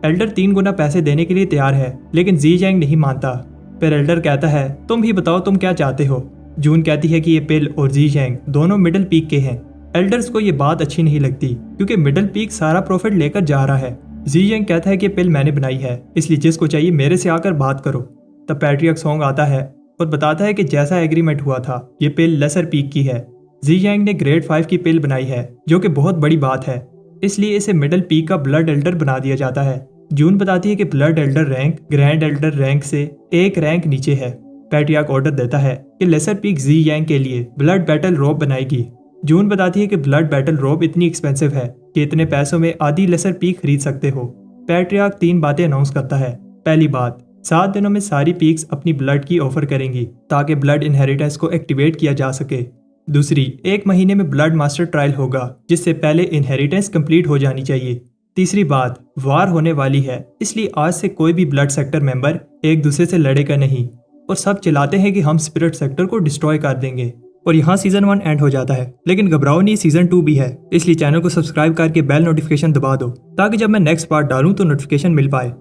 एल्डर 3 गुना पैसे देने के लिए तैयार है लेकिन ज़ीशैन नहीं मानता। फिर एल्डर कहता है तुम ही बताओ तुम क्या चाहते हो। जून कहती है कि ये पिल और जी यंग दोनों मिडिल पीक के हैं। एल्डर्स को ये बात अच्छी नहीं लगती क्योंकि मिडिल पीक सारा प्रॉफिट लेकर जा रहा है। जी यंग कहता है कि पिल मैंने बनाई है, इसलिए जिसको चाहिए मेरे से आकर बात करो। तब पैट्रियर्क सॉन्ग आता है और बताता है कि जैसा एग्रीमेंट हुआ था ये पिल लेसर पीक की है। जी यंग ने ग्रेड 5 की पिल बनाई है जो कि बहुत बड़ी बात है, इसलिए इसे मिडिल पीक का ब्लड एल्डर बना दिया जाता है। जून बताती है कि blood Elder rank grand Elder rank से एक रैंक नीचे है। पैट्रियर्क ऑर्डर देता है कि लेसर पीक जी यंग के लिए ब्लड बैटल रोब बनाएगी। जून बताती है कि ब्लड बैटल रोब इतनी एक्सपेंसिव है कि इतने पैसों में आधी लेसर पीक खरीद सकते हो। पैट्रियर्क 3 बातें अनाउंस करता है। पहली बात, 7 दिनों में सारी पीक्स अपनी ब्लड की ऑफर करेंगी ताकि ब्लड इनहेरिटेंस को एक्टिवेट किया जा सके। दूसरी, 1 महीने में ब्लड मास्टर ट्रायल होगा जिससे पहले इनहेरिटेंस कंप्लीट हो जानी चाहिए। तीसरी बात, वार होने वाली है, इसलिए आज से कोई भी ब्लड सेक्टर मेंबर एक दूसरे से लड़ेगा नहीं और सब चिल्लाते हैं कि हम स्पिरिट सेक्टर को डिस्ट्रॉय कर देंगे। और यहाँ सीजन 1 एंड हो जाता है, लेकिन घबराओ नहीं, सीजन 2 भी है, इसलिए चैनल को सब्सक्राइब करके बेल नोटिफिकेशन दबा दो ताकि जब मैं नेक्स्ट पार्ट डालूं तो नोटिफिकेशन मिल पाए।